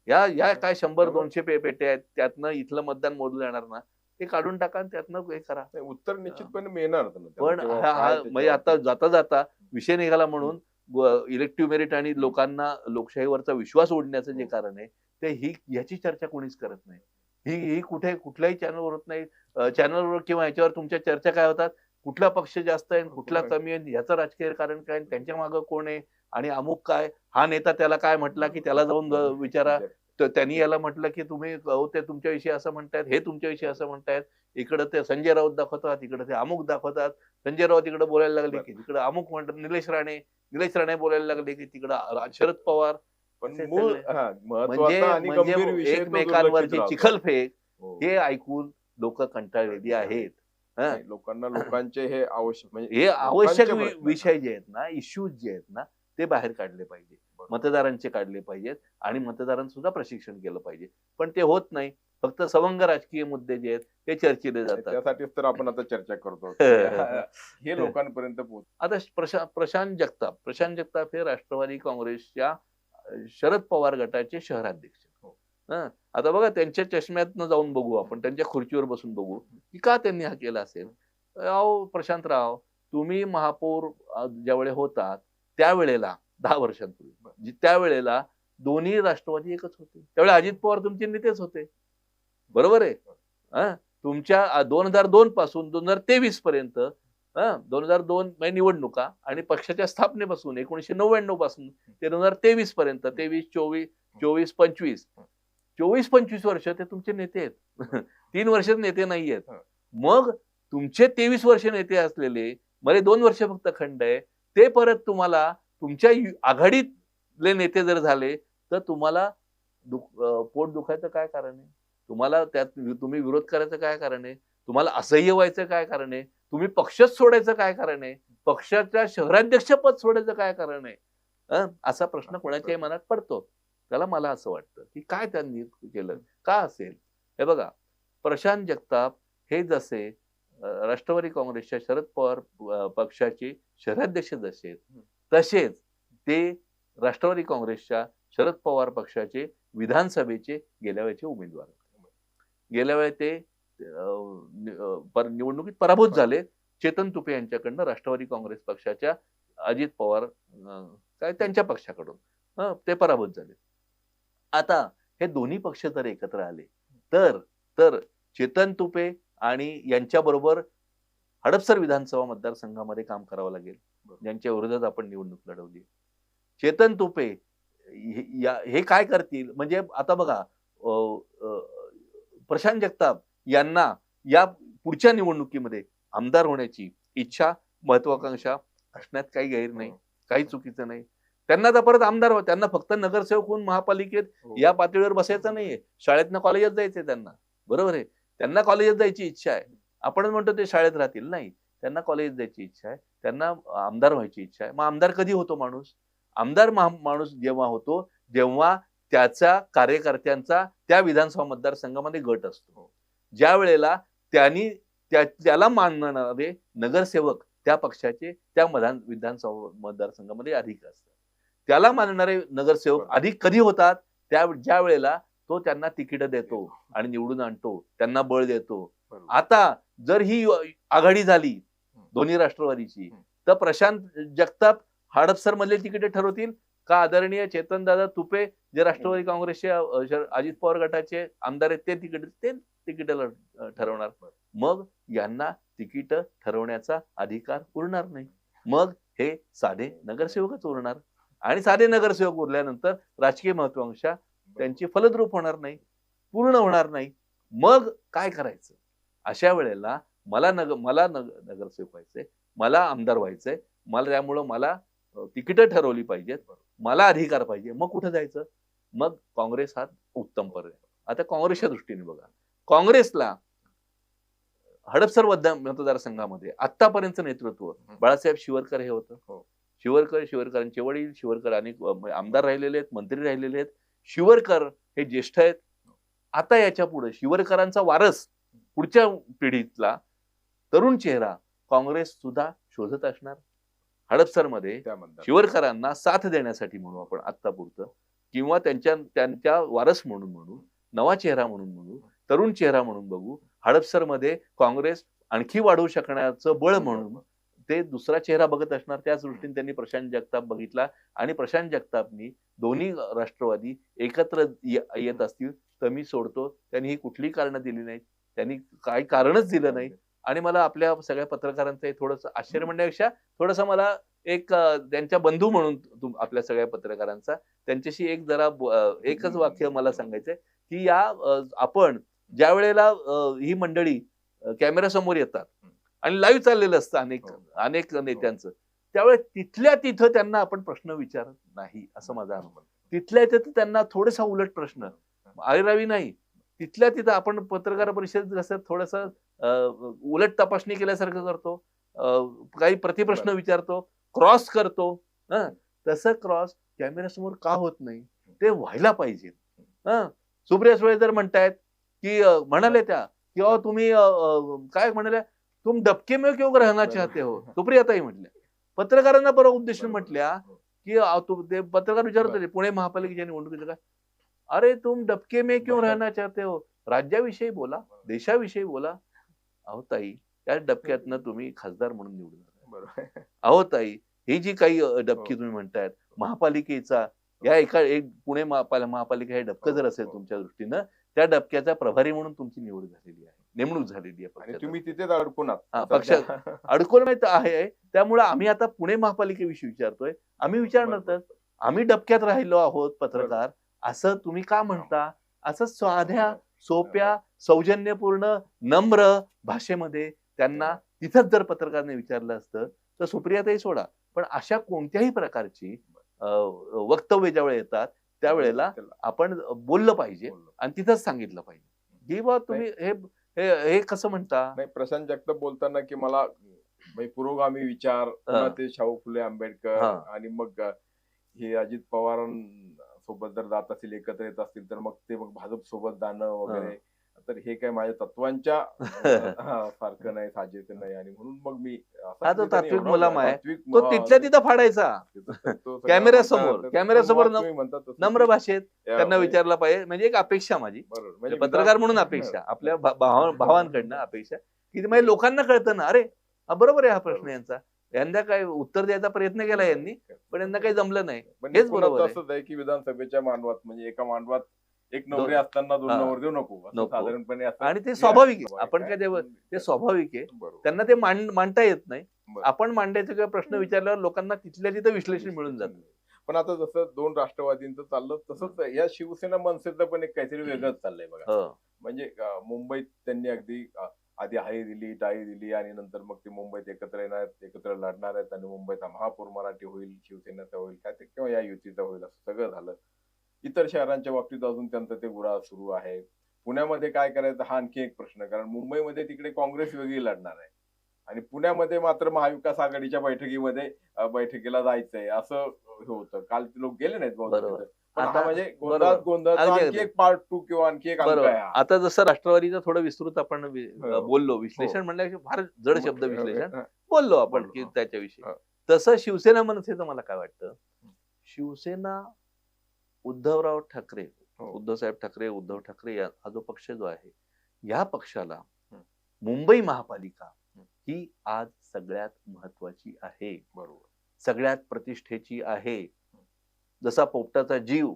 या काय 100-200 पेट्या आहेत, त्यातनं इथलं मतदान मोजलं जाणार ना, ते काढून टाका आणि त्यातनं हे करा. उत्तर निश्चितपणे मिळणार. पण म्हणजे आता जाता जाता विषय निघाला म्हणून इलेक्टिव्ह मेरिट आणि लोकांना लोकशाहीवरचा विश्वास उडण्याचं जे कारण आहे ते ह्याची चर्चा कोणीच करत नाही. ही कुठल्याही चॅनलवर होत नाही. चॅनलवर किंवा ह्याच्यावर तुमच्या चर्चा काय होतात, कुठला पक्ष जास्त आहे, कुठला कमी आहे, ह्याचं राजकीय कारण काय, त्यांच्या मागं कोण आहे आणि अमुक काय, हा नेता त्याला काय म्हटला की त्याला जाऊन विचारा, तर त्यांनी याला म्हटलं की तुम्ही ते तुमच्याविषयी असं म्हणतायत, हे तुमच्याविषयी असं म्हणतायत. इकडे ते संजय राऊत दाखवतात, इकडे ते अमुक दाखवतात. संजय राऊत इकडे बोलायला लागले की तिकडे अमुक म्हणतात, निलेश राणे बोलायला लागले की तिकडं शरद पवार. पण असे मूळ सगळे महत्वाचा आणि म्हणजे गंभीर विषय तो दुर्लक्षित एकमेकांवरची राहतो. चिखलफेक हो. हे ऐकून लोक कंटाळलेली आहेत. नाही, लोकांचे हे आवश्यक म्हणजे हे आवश्यक लोकांचे प्रश्न. विषय जे आहेत ना, इश्यूज जे आहेत ना, ते बाहेर काढले पाहिजे. मतदारांचे काढले पाहिजेत आणि मतदारांसुद्धा प्रशिक्षण केलं पाहिजे. पण ते होत नाही. फक्त सवंग राजकीय मुद्दे जे आहेत ते चर्चिले जातात. त्यासाठीच तर आपण आता चर्चा करतो. हे लोकांपर्यंत पोहोच. आता प्रशांत जगताप हे राष्ट्रवादी काँग्रेसच्या शरद पवार गटाचे शहराध्यक्ष. आता बघा त्यांच्या चष्म्यातनं जाऊन बघू आपण, त्यांच्या खुर्चीवर बसून बघू की का त्यांनी हा केला असेल. अहो प्रशांतराव, तुम्ही महापौर ज्यावेळेस होतात त्यावेळेला 10 वर्षांपूर्वी त्यावेळेला दोन्ही राष्ट्रवादी एकच होते. त्यावेळेस अजित पवार तुमचे नेतेच होते, बरोबर आहे. तुमच्या 2002 पासून 2023 पर्यंत 2002 निवडणुका आणि पक्षाच्या स्थापनेपासून 1999 पासून ते 2023 पर्यंत 24-25 वर्ष ते तुमचे नेते आहेत. 3 वर्ष नेते नाही आहेत. मग तुमचे 23 वर्ष नेते असलेले मध्ये 2 वर्ष फक्त खंड आहे, ते परत तुम्हाला तुमच्या आघाडीतले नेते जर झाले तर तुम्हाला पोट दुखायचं काय कारण आहे? तुम्हाला त्यात तुम्ही विरोध करायचं काय कारण आहे? तुम्हाला असह्य व्हायचं काय कारण आहे? तुम्ही पक्षच सोडायचं काय कारण आहे? पक्षाच्या शहराध्यक्ष पद सोडायचं काय कारण आहे? असा प्रश्न कोणाच्याही मनात पडतो. त्याला मला असं वाटतं की काय त्यांनी केलं का असेल. हे बघा, प्रशांत जगताप हे जसे राष्ट्रवादी काँग्रेसच्या शरद पवार पक्षाचे शहराध्यक्ष जसे तसेच ते राष्ट्रवादी काँग्रेसच्या शरद पवार पक्षाचे विधानसभेचे गेल्या वेळेचे उमेदवार. गेल्या वेळी ते निवडणुकीत पराभूत झाले चेतन तुपे यांच्याकडनं, राष्ट्रवादी काँग्रेस पक्षाच्या अजित पवार काय त्यांच्या पक्षाकडून ते पराभूत झाले. आता हे दोन्ही पक्ष जर एकत्र आले तर चेतन तुपे आणि यांच्याबरोबर हडपसर विधानसभा मतदारसंघामध्ये काम करावं लागेल, ज्यांच्या विरोधात आपण निवडणूक लढवली. चेतन तुपे हे काय करतील म्हणजे आता बघा, प्रशांत जगताप यांना या पुढच्या निवडणुकीमध्ये आमदार होण्याची इच्छा महत्वाकांक्षा असण्यात काही गैर नाही, काही चुकीचं नाही. त्यांना तर परत आमदार त्यांना फक्त नगरसेवक होऊन महापालिकेत या पातळीवर बसायचं नाहीये, शाळेतनं कॉलेजात जायचंय त्यांना, बरोबर आहे. त्यांना कॉलेजात जायची इच्छा आहे. आपण म्हणतो ते शाळेत राहतील, नाही, त्यांना कॉलेजात जायची इच्छा आहे, त्यांना आमदार व्हायची इच्छा आहे. मग आमदार कधी होतो माणूस? आमदार माणूस जेव्हा होतो जेव्हा त्याच्या कार्यकर्त्यांचा त्या विधानसभा मतदारसंघामध्ये गट असतो, ज्या वेळेला त्याला मानणारे नगरसेवक त्या पक्षाचे त्या विधानसभा मतदारसंघामध्ये अधिक असतात. त्याला मानणारे नगरसेवक अधिक कधी होतात? ज्या वेळेला तो त्यांना तिकीट देतो आणि निवडून आणतो, त्यांना बळ देतो. आता जर ही आघाडी झाली दोन्ही राष्ट्रवादीची तर प्रशांत जगताप हडपसर मधले तिकीट ठरवतील का आदरणीय चेतनदादा तुपे जे राष्ट्रवादी काँग्रेसचे अजित पवार गटाचे आमदार आहेत ते तिकीटाला ठरवणार? मग यांना तिकीट ठरवण्याचा अधिकार उरणार नाही. मग हे साधे नगरसेवकच उरणार आणि साधे नगरसेवक उरल्यानंतर राजकीय महत्वाकांक्षा त्यांची फलद्रूप होणार नाही, पूर्ण होणार नाही. मग काय करायचं? अशा वेळेला मला नगरसेवक व्हायचंय, मला आमदार व्हायचंय, त्यामुळं मला तिकीट ठरवली पाहिजेत, मला अधिकार पाहिजे. मग कुठं जायचं? मग काँग्रेस हा उत्तम पर्याय. आता काँग्रेसच्या दृष्टीने बघा, काँग्रेसला हडपसर मतदारसंघामध्ये आतापर्यंत नेतृत्व बाळासाहेब शिवरकर हे होतं. शिवरकरांचे वडील शिवरकर अनेक आमदार राहिलेले आहेत, मंत्री राहिलेले आहेत. शिवरकर हे ज्येष्ठ आहेत. आता याच्या पुढे शिवरकरांचा वारस पुढच्या पिढीतला तरुण चेहरा काँग्रेस सुद्धा शोधत असणार. हडपसरमध्ये शिवरकरांना साथ देण्यासाठी म्हणू आपण आत्तापुरतं, किंवा त्यांच्या वारस म्हणू, नवा चेहरा म्हणू, तरुण चेहरा म्हणून बघू. हडपसरमध्ये काँग्रेस आणखी वाढवू शकण्याचं बळ म्हणून ते दुसरा चेहरा बघत असणार. त्याच दृष्टीने त्यांनी प्रशांत जगताप बघितला आणि प्रशांत जगतापनी दोन्ही राष्ट्रवादी एकत्र येत असतील तर मी सोडतो. त्यांनी ही कुठली कारणं दिली नाहीत, त्यांनी काही कारणच दिलं नाही. आणि मला आपल्या सगळ्या पत्रकारांचं थोडंसं आश्चर्य म्हणण्यापेक्षा थोडंसं मला एक त्यांच्या बंधू म्हणून आपल्या सगळ्या पत्रकारांचा त्यांच्याशी एकच वाक्य मला सांगायचंय की आपण ज्या वेळेला ही मंडळी कॅमेरा समोर येतात आणि लाईव्ह चाललेलं असतं अनेक नेत्यांचं, त्यावेळेस तिथल्या तिथं त्यांना आपण प्रश्न विचारत नाही असं माझं अनुभव. तिथल्या तिथं त्यांना थोडासा उलट प्रश्न, आळीरावी नाही, तिथल्या तिथं आपण पत्रकार परिषदेत जसं थोडंसं उलट तपासणी केल्यासारखं करतो, काही प्रतिप्रश्न विचारतो, क्रॉस करतो. तसं क्रॉस कॅमेऱ्यासमोर का होत नाही? ते व्हायला पाहिजे. सुप्रिया सुळे जर म्हणतायत की म्हणाले त्या की तुम्ही काय म्हणाले, तुम डबके में क्यों रहना चाहते हो, सुप्रियाताई म्हटल्या. पत्रकारांना बरं उद्देशून म्हटल्या की ते पत्रकार विचारत होते पुणे महापालिकेच्या निवडणुकीचं काय, अरे तुम डबके में क्यों रहना चाहते हो, राज्याविषयी बोला, देशाविषयी बोला. अहो ताई, त्या डबक्यातनं तुम्ही खासदार म्हणून निवडून आला. अहो ताई, ही जी काही डबकी तुम्ही म्हणतायत महापालिकेचा, या एक पुणे महापालिका हे डबकं जर असेल तुमच्या दृष्टीनं, त्या डबक्याचा प्रभारी म्हणून तुमची निवड झालेली आहे, नेमणूक झालेली आहे. तुम्ही तिथेच अडकून पक्षात अडकून माहित आहे. त्यामुळे आम्ही आता पुणे महापालिकेविषयी विचारतोय. आम्ही विचारणार तर आम्ही डबक्यात राहिलो आहोत पत्रकार, असं तुम्ही का म्हणता? असं साध्या सोप्या सौजन्यपूर्ण नम्र भाषेमध्ये त्यांना तिथंच जर पत्रकाराने विचारलं असतं तर सुप्रियाताई सोडा, पण अशा कोणत्याही प्रकारची वक्तव्य ज्यावेळेला येतात त्यावेळेला आपण बोललं पाहिजे आणि तिथंच सांगितलं पाहिजे की बा तुम्ही हे कसं म्हणता. नाही, प्रशांत जगताप बोलताना की मला पुरोगामी विचार, ते शाहू फुले आंबेडकर आणि मग हे अजित पवार सोबत जर जात असतील, एकत्र येत असतील तर मग ते भाजप सोबत जाणं वगैरे, तर हे काय माझ्या तत्वांच्या सारखं नाही, साजेचं नाही, आणि म्हणून मग मी तात्विक मुलाम आहे तो तिथल्या तिथं फाडायचा कॅमेऱ्यासमोर नम्र भाषेत त्यांना विचारला पाहिजे. म्हणजे एक अपेक्षा माझी, म्हणजे पत्रकार म्हणून अपेक्षा, आपल्या भावांकडनं अपेक्षा की म्हणजे लोकांना कळतं ना, अरे बरोबर आहे हा प्रश्न यांचा, यांना काय उत्तर द्यायचा प्रयत्न केला यांनी, पण यांना काही जमलं नाही. हेच बरोबर असंच आहे की विधानसभेच्या मांडवात, म्हणजे एका मांडवात एक नवरे असताना दोन नवर देऊ नको साधारणपणे, आणि ते स्वाभाविक आहे. आपण काय ते स्वाभाविक आहे, त्यांना ते मांडता येत नाही. आपण मांडायचे किंवा प्रश्न विचारल्यावर लोकांना तिथल्या तिथं विश्लेषण मिळून जातं. पण आता जसं दोन राष्ट्रवादींचं चाललं तसंच या शिवसेना मनसेचं पण एक काहीतरी वेगळंच चाललंय बघा. म्हणजे मुंबईत त्यांनी अगदी आधी हाई दिली, टाळी दिली, आणि नंतर मग ते मुंबईत एकत्र येणार आहेत, एकत्र लढणार आहेत, आणि मुंबईचा महापौर मराठी होईल, शिवसेनेचा होईल काय ते, किंवा या युतीचा होईल, असं सगळं झालं. इतर शहरांच्या बाबतीत अजून त्यांचं ते गुरा सुरू आहे. पुण्यामध्ये काय करायचं हा आणखी एक प्रश्न, कारण मुंबईमध्ये तिकडे काँग्रेस वेगळी लढणार आहे आणि पुण्यामध्ये मात्र महाविकास आघाडीच्या बैठकीला जायचंय असं हे होतं. काल लोक गेले नाहीत बहुतेक. म्हणजे गोंधळ एक पार्ट 2 किंवा आणखी एक अंक आहे. आता जसं राष्ट्रवादीचं थोडं विस्तृत आपण बोललो, विश्लेषण म्हणलं फार जड शब्द विश्लेषण बोललो आपण की त्याच्याविषयी, तसं शिवसेना मनसेचं मला काय वाटतं, शिवसेना उद्धवसाहेब ठाकरे, उद्धव ठाकरे हा जो पक्ष जो आहे, या पक्षाला मुंबई महापालिका ही आज सगळ्यात महत्वाची आहे, बरोबर, सगळ्यात प्रतिष्ठेची आहे. जसा पोपटाचा जीव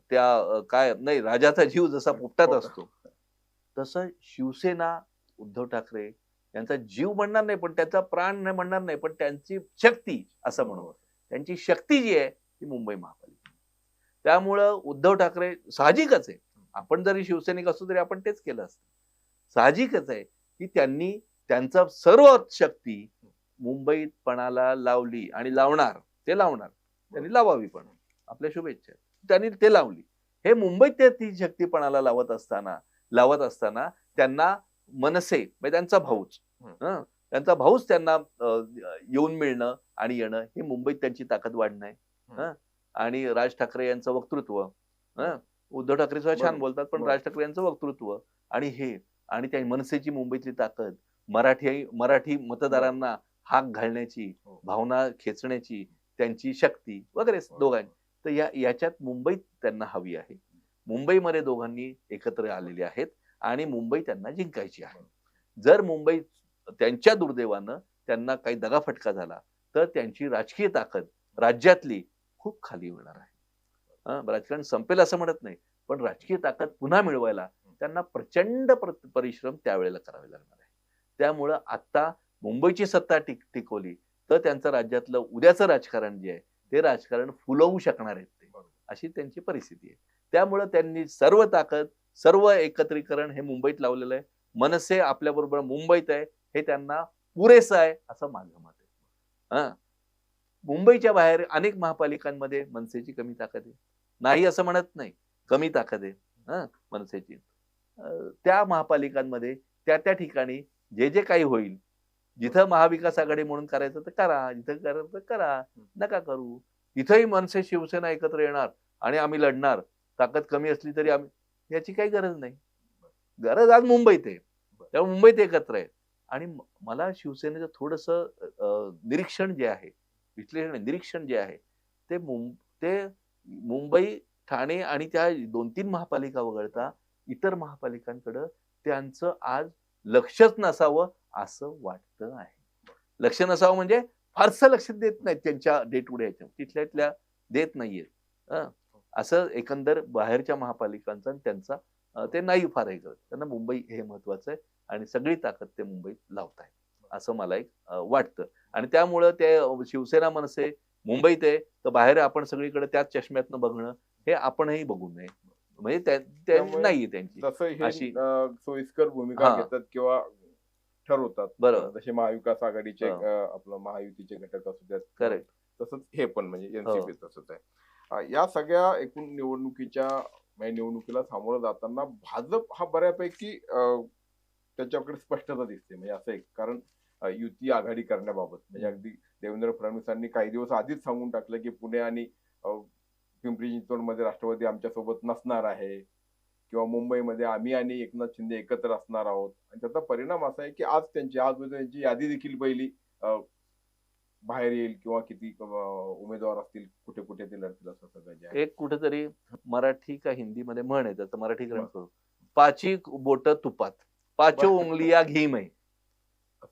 त्या काय नाही, राजाचा जीव जसा पोपटात असतो, तसं शिवसेना उद्धव ठाकरे यांचा जीव म्हणणार नाही, पण त्याचा प्राण नाही म्हणणार नाही, पण त्यांची शक्ती असं म्हणू, त्यांची शक्ती जी आहे ती मुंबई महापालिका. त्यामुळं उद्धव ठाकरे, साहजिकच आहे, आपण जरी शिवसैनिक असतो तरी आपण तेच केलं असतं, साहजिकच आहे की त्यांनी त्यांचा सर्व शक्ती मुंबईत पणाला लावली आणि लावणार, त्यांनी लावावी, पण आपल्या शुभेच्छा, त्यांनी ते लावली. हे मुंबईत ती शक्ती पणाला लावत असताना त्यांना मनसे म्हणजे त्यांचा भाऊच त्यांना येऊन मिळणं आणि येणं, हे मुंबईत त्यांची ताकद वाढणं आहे. आणि राज ठाकरे यांचं वक्तृत्व, उद्धव ठाकरे सुद्धा छान बोलतात, पण राज ठाकरे यांचं वक्तृत्व आणि त्या मनसेची मुंबईतली ताकद, मराठी मतदारांना हाक घालण्याची, भावना खेचण्याची त्यांची शक्ती वगैरे दोघांनी, तर याच्यात मुंबईत त्यांना हवी आहे. मुंबईमध्ये दोघांनी एकत्र आलेले आहेत आणि मुंबई त्यांना जिंकायची आहे. जर मुंबई त्यांच्या दुर्दैवानं त्यांना काही दगाफटका झाला तर त्यांची राजकीय ताकद राज्यातली खूप खाली होणार आहे. राजकारण संपेल असं म्हणत नाही, पण राजकीय ताकद पुन्हा मिळवायला त्यांना प्रचंड परिश्रम त्यावेळेला करावे लागणार आहे. त्यामुळं आता मुंबईची सत्ता टिकवली तर त्यांचं राज्यातलं उद्याचं राजकारण जे आहे ते राजकारण फुलवू शकणार आहेत ते, अशी त्यांची परिस्थिती आहे. त्यामुळं त्यांनी सर्व ताकद, सर्व एकत्रीकरण हे मुंबईत लावलेलं आहे. मनसे आपल्याबरोबर मुंबईत आहे हे त्यांना पुरेसं आहे असं माझं मत आहे. मुंबईच्या बाहेर अनेक महापालिकांमध्ये मनसेची कमी ताकद आहे. नाही असं म्हणत नाही, कमी ताकद आहे मनसेची. त्या महापालिकांमध्ये त्या ठिकाणी जे काही होईल, जिथं महाविकास आघाडी म्हणून करायचं तर करा, जिथं करायचं तर करा, नका करू. इथंही मनसे शिवसेना एकत्र येणार आणि आम्ही लढणार, ताकद कमी असली तरी आम्ही, याची काही गरज नाही. गरज आज मुंबईत आहे, त्यामुळे मुंबईत एकत्र आहे. आणि मला शिवसेनेचं थोडंसं निरीक्षण जे आहे, विश्लेषण निरीक्षण जे आहे ते मुंबई, ठाणे आणि त्या 2-3 महापालिका वगळता इतर महापालिकांकडं त्यांचं आज लक्षच नसावं असं वाटतं आहे. लक्ष नसावं म्हणजे फारसं लक्ष देत नाहीत त्यांच्या डे टू डे तिथल्या देत नाहीयेत. असं एकंदर बाहेरच्या महापालिकांचा त्यांचा ते नाही फार हे करत. त्यांना मुंबई हे महत्वाचं आहे आणि सगळी ताकद ते मुंबईत लावतायत असं मला एक वाटतं. आणि त्यामुळं ते शिवसेना मनसे मुंबईत आहे तर बाहेर आपण सगळीकडे त्याच चष्म्यातनं बघणं हे आपणही बघू नये. म्हणजे नाहीये त्यांची अशी सोयीस्कर भूमिका घेतात किंवा ठरवतात. बरोबर. जसे महाविकास आघाडीचे आपलं महायुतीचे घटक असू द्यात, करेक्ट. तसंच हे पण म्हणजे एनसीपी तसंच आहे. या सगळ्या एकूण निवडणुकीला सामोरं जाताना भाजप हा बऱ्यापैकी त्याच्याकडे स्पष्टता दिसते. म्हणजे असं एक कारण युती आघाडी करण्याबाबत म्हणजे अगदी देवेंद्र फडणवीसांनी काही दिवस आधीच सांगून टाकलं की पुणे आणि पिंपरी चिंचवडमध्ये राष्ट्रवादी आमच्या सोबत नसणार आहे किंवा मुंबईमध्ये आम्ही आणि एकनाथ शिंदे एकत्र असणार आहोत. आणि त्याचा परिणाम असा आहे की आज त्यांची यादी देखील पहिली बाहेर येईल किंवा किती उमेदवार असतील, कुठे कुठे ते लढतील असं सगळं जे आहे. एक कुठेतरी मराठी का हिंदीमध्ये म्हण आहे, तर मराठी करू, पाची बोट तुपात, पाचो उंगलिया घी में.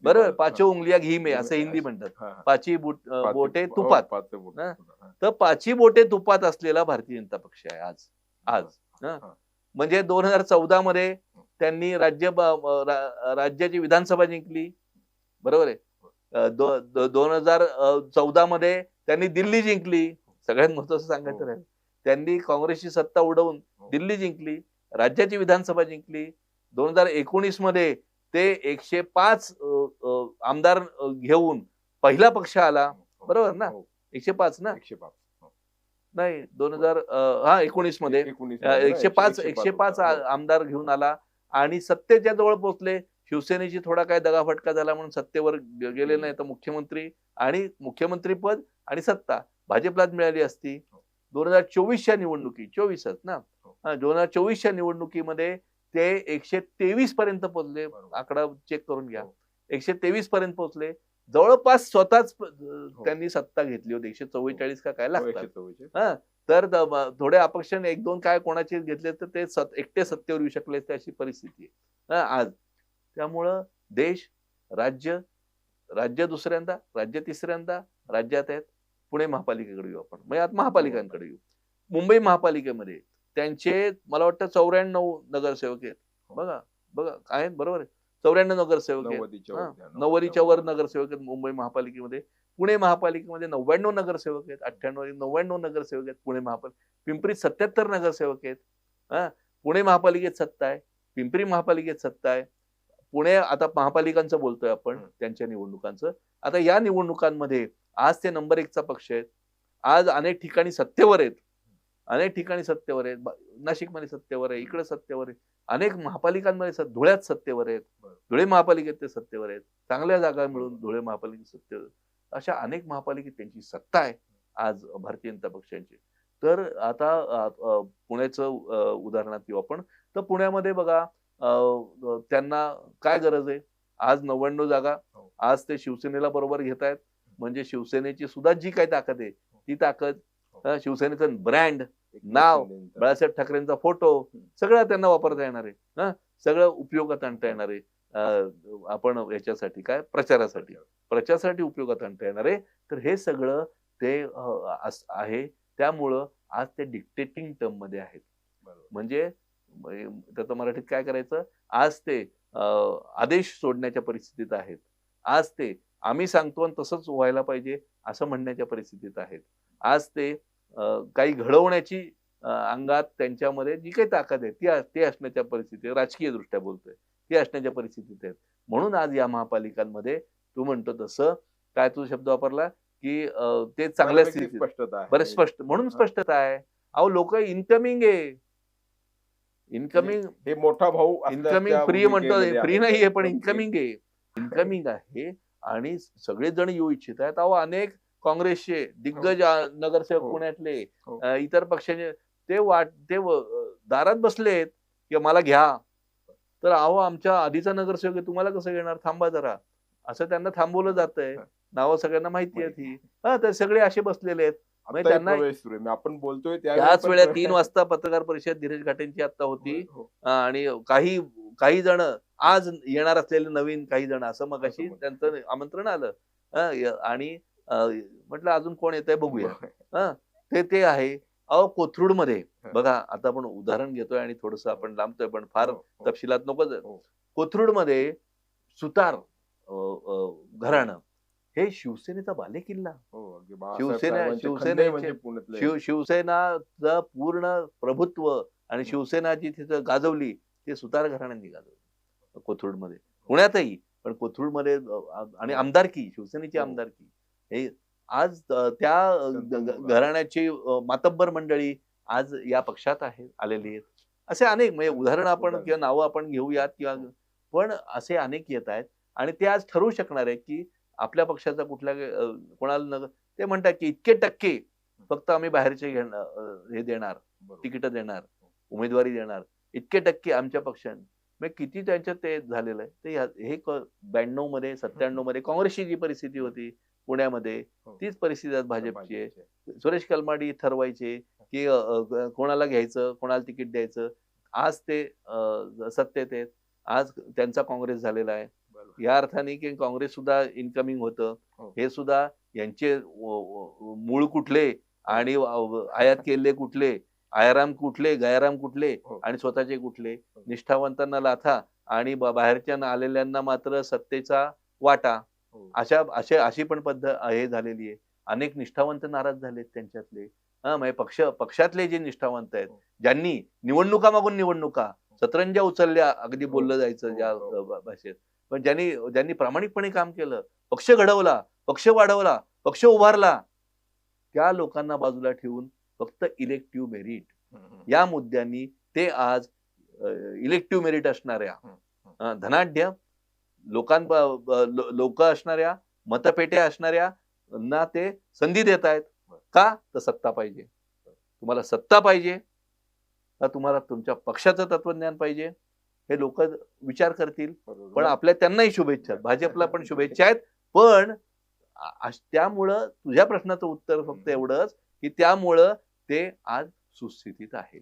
बरोबर, पाचो उंगलिया घी में असं हिंदी म्हणतात. पाची बोटे तुपात. तर पाची बोटे तुपात असलेला भारतीय जनता पक्ष आहे आज. म्हणजे 2014 त्यांनी राज्याची विधानसभा जिंकली. बरोबर आहे. 2014 त्यांनी दिल्ली जिंकली. सगळ्यात महत्वाचं सांगायचं राहील, त्यांनी काँग्रेसची सत्ता उडवून दिल्ली जिंकली, राज्याची विधानसभा जिंकली. 2019 ते 105 आमदार घेऊन पहिला पक्ष आला. बरोबर ना? 105 ना? 105 नाही 19 मध्ये 105 आमदार घेऊन आला आणि सत्तेच्या जवळ पोहोचले. शिवसेनेची थोडा काय दगाफटका झाला म्हणून सत्तेवर गेले नाही, तर मुख्यमंत्रीपद आणि सत्ता भाजपलाच मिळाली असती. 2024च्या निवडणुकी 24च ना, 2024च्या निवडणुकीमध्ये ते 123 पर्यंत पोहोचले. आकडा चेक करून घ्या. 123 पर्यंत पोहोचले. जवळपास स्वतःच त्यांनी सत्ता घेतली होती. 144 का काय लागतात. तर थोडे अपक्षाने 1-2 काय कोणाचे घेतले तर ते एकटे सत्तेवर येऊ शकले, अशी परिस्थिती आहे आज. त्यामुळं देश, राज्य दुसऱ्यांदा, राज्य तिसऱ्यांदा राज्यात आहेत. पुणे महापालिकेकडे येऊ आपण, म्हणजे आता महापालिकांकडे येऊ. मुंबई महापालिकेमध्ये त्यांचे मला वाटतं 94 नगरसेवक आहेत. बघा आहेत, बरोबर आहे. 94 नगरसेवक आहेत. 90च्या वर नगरसेवक आहेत मुंबई महापालिकेमध्ये. पुणे महापालिकेमध्ये 99 नगरसेवक आहेत. 99 नगरसेवक आहेत पुणे महापालिका. पिंपरीत 77 नगरसेवक आहेत. पुणे महापालिकेत सत्ता आहे, पिंपरी महापालिकेत सत्ता आहे. पुणे आता महापालिकांचं बोलतोय आपण, त्यांच्या निवडणुकांचं. आता या निवडणुकांमध्ये आज ते नंबर 1चा पक्ष आहेत. आज अनेक ठिकाणी सत्तेवर आहेत. नाशिकमध्ये सत्तेवर आहे, इकडे सत्तेवर आहे. अनेक महापालिकांमध्ये धुळ्यात सत्तेवर आहेत. धुळे महापालिकेत ते सत्तेवर आहेत. चांगल्या जागा मिळून धुळे महापालिकेत सत्तेवर. अशा अनेक महापालिकेत त्यांची सत्ता आहे आज भारतीय जनता पक्षाची. तर आता पुण्याचं उदाहरणात घेऊ आपण. तर पुण्यामध्ये बघा त्यांना काय गरज आहे. आज 99 जागा आज ते शिवसेनेला बरोबर घेत आहेत. म्हणजे शिवसेनेची सुद्धा जी काही ताकद आहे ती ताकद, शिवसेनेचं ब्रँड, नाव, बाळासाहेब ठाकरेंचा फोटो, सगळं त्यांना वापरता येणार आहे. सगळं उपयोगात आणता येणार आहे. आपण याच्यासाठी काय प्रचारासाठी उपयोगात आणता येणार आहे. तर हे सगळं ते आहे. त्यामुळं आज ते डिक्टेटिंग टर्म मध्ये आहेत. म्हणजे त्याचं मराठीत काय करायचं, आज ते आदेश सोडण्याच्या परिस्थितीत आहेत. आज ते आम्ही सांगतो आणि तसंच व्हायला पाहिजे असं म्हणण्याच्या परिस्थितीत आहेत. आज ते काही घडवण्याची अंगात त्यांच्यामध्ये जी काही ताकद आहे ती असण्याच्या परिस्थिती, राजकीय दृष्ट्या बोलतोय, हे असण्याच्या परिस्थितीत आहेत. म्हणून आज या महापालिकांमध्ये तू म्हणतो तसं काय तू शब्द वापरला की ते चांगल्या स्थितीत स्पष्टता आहे. बरं स्पष्ट म्हणून स्पष्टता आहे. अहो लोक इनकमिंग आहे, इनकमिंग हे मोठा भाऊ इनकमिंग फ्री म्हणतो, फ्री नाहीये पण इनकमिंग आहे, इनकमिंग आहे आणि सगळेच जण येऊ इच्छित आहेत. अहो अनेक काँग्रेसचे दिग्गज नगरसेवक पुण्यातले इतर पक्षाचे ते दारात बसलेत की मला घ्या. तर अहो आमच्या आधीचा नगरसेवक आहे, तुम्हाला कसं घेणार, थांबा जरा, असं त्यांना थांबवलं जातंय. नावं सगळ्यांना माहिती आहेत ही. ते सगळे असे बसलेले आहेत. म्हणजे त्यांना आपण बोलतोय त्याच वेळेला 3 वाजता पत्रकार परिषद धीरज घाटेंची आता होती आणि काही जण आज येणार असलेले नवीन काही जण असं मग अशी त्यांचं आमंत्रण आलं आणि म्हटलं अजून कोण येतंय बघूया. ते आहे. अहो कोथरूड मध्ये बघा, आता आपण उदाहरण घेतोय आणि थोडस आपण लांबतोय पण फार तपशिलात नको. कोथरूड मध्ये सुतार घराणं हे शिवसेनेचा बालेकिल्ला, शिवसेनाचं पूर्ण प्रभुत्व आणि शिवसेना जी तिथं गाजवली ते सुतार घराण्यांनी गाजवली कोथरूडमध्ये, पुण्यातही पण कोथरूडमध्ये. आणि आमदारकी, शिवसेनेची आमदारकी हे आज त्या घराण्याची मातब्बर मंडळी आज या पक्षात आलेली आहेत. असे अनेक म्हणजे उदाहरण आपण किंवा नावं आपण घेऊयात किंवा पण असे अनेक येत आहेत आणि ते आज ठरवू शकणार आहे की आपल्या पक्षाचा कुठल्या कोणाला ते म्हणतात की इतके टक्के फक्त आम्ही बाहेरचे हे देणार, तिकीट देणार, उमेदवारी देणार, इतके टक्के आमच्या पक्षाने. मग किती त्यांच्यात ते झालेलं आहे ते हे 92 मध्ये 97 मध्ये काँग्रेसची जी परिस्थिती होती पुण्यामध्ये तीच परिस्थिती आज भाजपची आहे. सुरेश कलमाडी ठरवायचे की कोणाला घ्यायचं, कोणाला तिकीट द्यायचं. आज ते सत्तेत आहेत. आज त्यांचा काँग्रेस झालेला आहे. या अर्थाने की काँग्रेस सुद्धा इनकमिंग होतं. हे सुद्धा यांचे मूळ कुठले आणि आयात केलेले कुठले, आयाराम कुठले, गयाराम कुठले आणि स्वतःचे कुठले, निष्ठावंतांना लाथा आणि बाहेरच्या आलेल्यांना मात्र सत्तेचा वाटा, अशी पण पद्धत हे झालेली आहे. अनेक निष्ठावंत नाराज झालेत त्यांच्यातले. म्हणजे पक्षातले जे निष्ठावंत आहेत, ज्यांनी निवडणुका मागून निवडणुका सतरंजा उचलल्या, अगदी बोललं जायचं ज्या भाषेत, पण ज्यांनी प्रामाणिकपणे काम केलं, पक्ष घडवला, पक्ष वाढवला, पक्ष उभारला, त्या लोकांना बाजूला ठेवून फक्त इलेक्टिव्ह मेरिट या मुद्द्यांनी ते आज इलेक्टिव्ह मेरिट असणाऱ्या धनाढ्य लोक असणाऱ्या मतपेट्या असणाऱ्या ना ते संधी देत आहेत. का? तर सत्ता पाहिजे. तुम्हाला सत्ता पाहिजे का तुम्हाला तुमच्या पक्षाचं तत्वज्ञान पाहिजे, हे लोक विचार करतील. पण आपल्या त्यांनाही शुभेच्छा, भाजपला पण शुभेच्छा आहेत. पण त्यामुळं तुझ्या प्रश्नाचं उत्तर फक्त एवढंच की त्यामुळं ते आज सुस्थितीत आहे.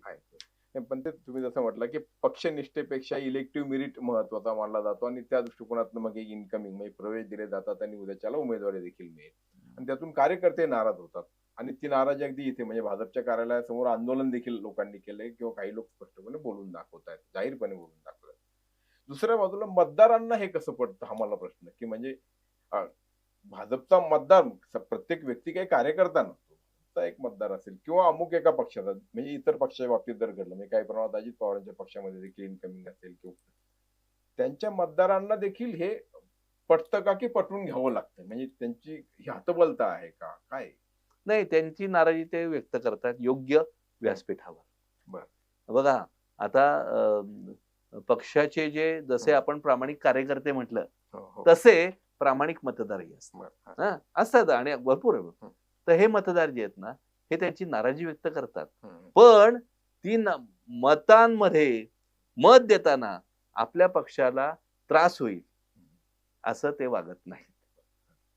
पण ते तुम्ही जसं म्हटलं की पक्षनिष्ठेपेक्षा इलेक्टिव्ह मेरिट महत्वाचा मानला जातो आणि त्या दृष्टिकोनातून मग इनकमिंग म्हणजे प्रवेश दिले जातात आणि उद्याच्याला उमेदवारी देखील मिळेल आणि त्यातून कार्यकर्ते नाराज होतात आणि ती नाराजी अगदी इथे म्हणजे भाजपच्या कार्यालयासमोर आंदोलन देखील लोकांनी केलंय किंवा काही लोक स्पष्टपणे बोलून दाखवत आहेत, जाहीरपणे बोलून दाखवत आहेत. दुसऱ्या बाजूला मतदारांना हे कसं पडतं हा मला प्रश्न की म्हणजे भाजपचा मतदार प्रत्येक व्यक्ती काही कार्यकर्ता नसतो, एक मतदार असेल किंवा अमुक एका पक्षाचा, म्हणजे इतर पक्षाच्या बाबतीत जर घडलं म्हणजे काही प्रमाणात अजित पवारांच्या पक्षामध्ये देखील इनकमिंग असेल किंवा त्यांच्या मतदारांना देखील हे पटतं का की पटवून घ्यावं लागतं, म्हणजे त्यांची ही हतबलता आहे का काय? नाही, त्यांची नाराजी ते व्यक्त करतात योग्य व्यासपीठावर. बघा आता पक्षाचे जे जसे आपण प्रामाणिक कार्यकर्ते म्हटलं तसे प्रामाणिक मतदारही असतात आणि भरपूर. तर हे मतदार जे आहेत ना हे त्यांची नाराजी व्यक्त करतात, पण ती मतांमध्ये मत देताना आपल्या पक्षाला त्रास होईल असं ते वागत नाही.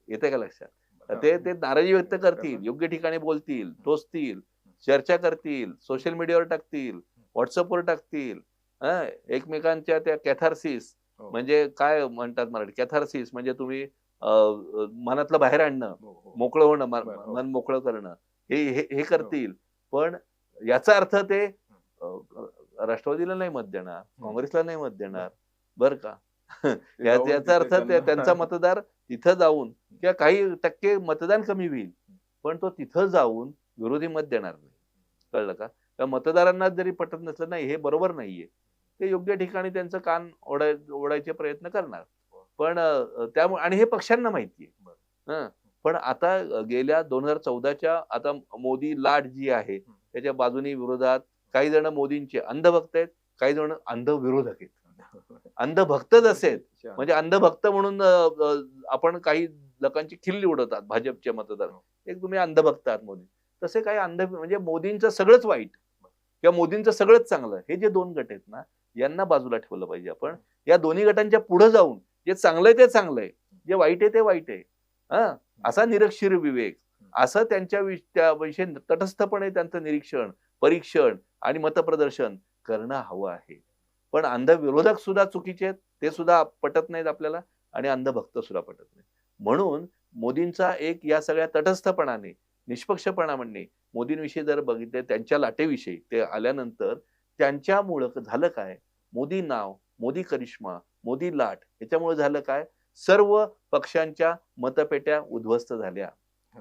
येते का लक्षात? ते नाराजी व्यक्त करतील, योग्य ठिकाणी बोलतील, टोचतील, चर्चा करतील, सोशल मीडियावर टाकतील, व्हॉट्सअपवर टाकतील, एकमेकांच्या त्या कॅथार्सिस म्हणजे काय म्हणतात मराठी, कॅथार्सिस म्हणजे तुम्ही मनातलं बाहेर आणणं, मोकळं होणं, मन मोकळं करणं, हे करतील. पण याचा अर्थ ते राष्ट्रवादीला नाही मत देणार, काँग्रेसला नाही मत देणार बर का. याचा अर्थ त्यांचा मतदार तिथं जाऊन किंवा काही टक्के मतदान कमी होईल पण तो तिथं जाऊन विरोधी मत देणार नाही. कळलं का? त्या मतदारांना जरी पटत नसलं नाही हे बरोबर नाहीये, ते योग्य ठिकाणी त्यांचं कान ओढायचे प्रयत्न करणार. पण त्यामुळे आणि हे पक्षांना माहिती आहे. पण आता गेल्या 2014च्या आता मोदी लाट जी आहे त्याच्या बाजूनी विरोधात काही जण मोदींचे अंधभक्त आहेत, काही जण अंधविरोधक आहेत. अंधभक्तच असेल म्हणजे अंधभक्त म्हणून आपण काही लोकांची खिल्ली उडवतात भाजपचे मतदार. एक तुम्ही अंधभक्त आहात मोदी. तसे काही म्हणजे मोदींचं सगळंच वाईट किंवा मोदींचं सगळंच चांगलं हे जे दोन गट आहेत ना, यांना बाजूला ठेवलं पाहिजे आपण. या दोन्ही गटांच्या पुढे जाऊन जे चांगलंय ते चांगलंय, जे वाईट आहे ते वाईट आहे. असा निरक्षीर विवेक, असं त्याविषयी तटस्थपणे त्यांचं निरीक्षण, परीक्षण आणि मतप्रदर्शन करणं हवं आहे. पण अंधविरोधक सुद्धा चुकीचे आहेत, ते सुद्धा पटत नाहीत आपल्याला आणि अंधभक्त सुद्धा पटत नाही. म्हणून मोदींचा एक या सगळ्या तटस्थपणाने, निष्पक्षपणाने मोदींविषयी जर बघितले, त्यांच्या लाटेविषयी ते आल्यानंतर त्यांच्यामुळं झालं काय? मोदी नाव, मोदी करिश्मा, मोदी लाट याच्यामुळे झालं काय? सर्व पक्षांच्या मतपेट्या उद्ध्वस्त झाल्या,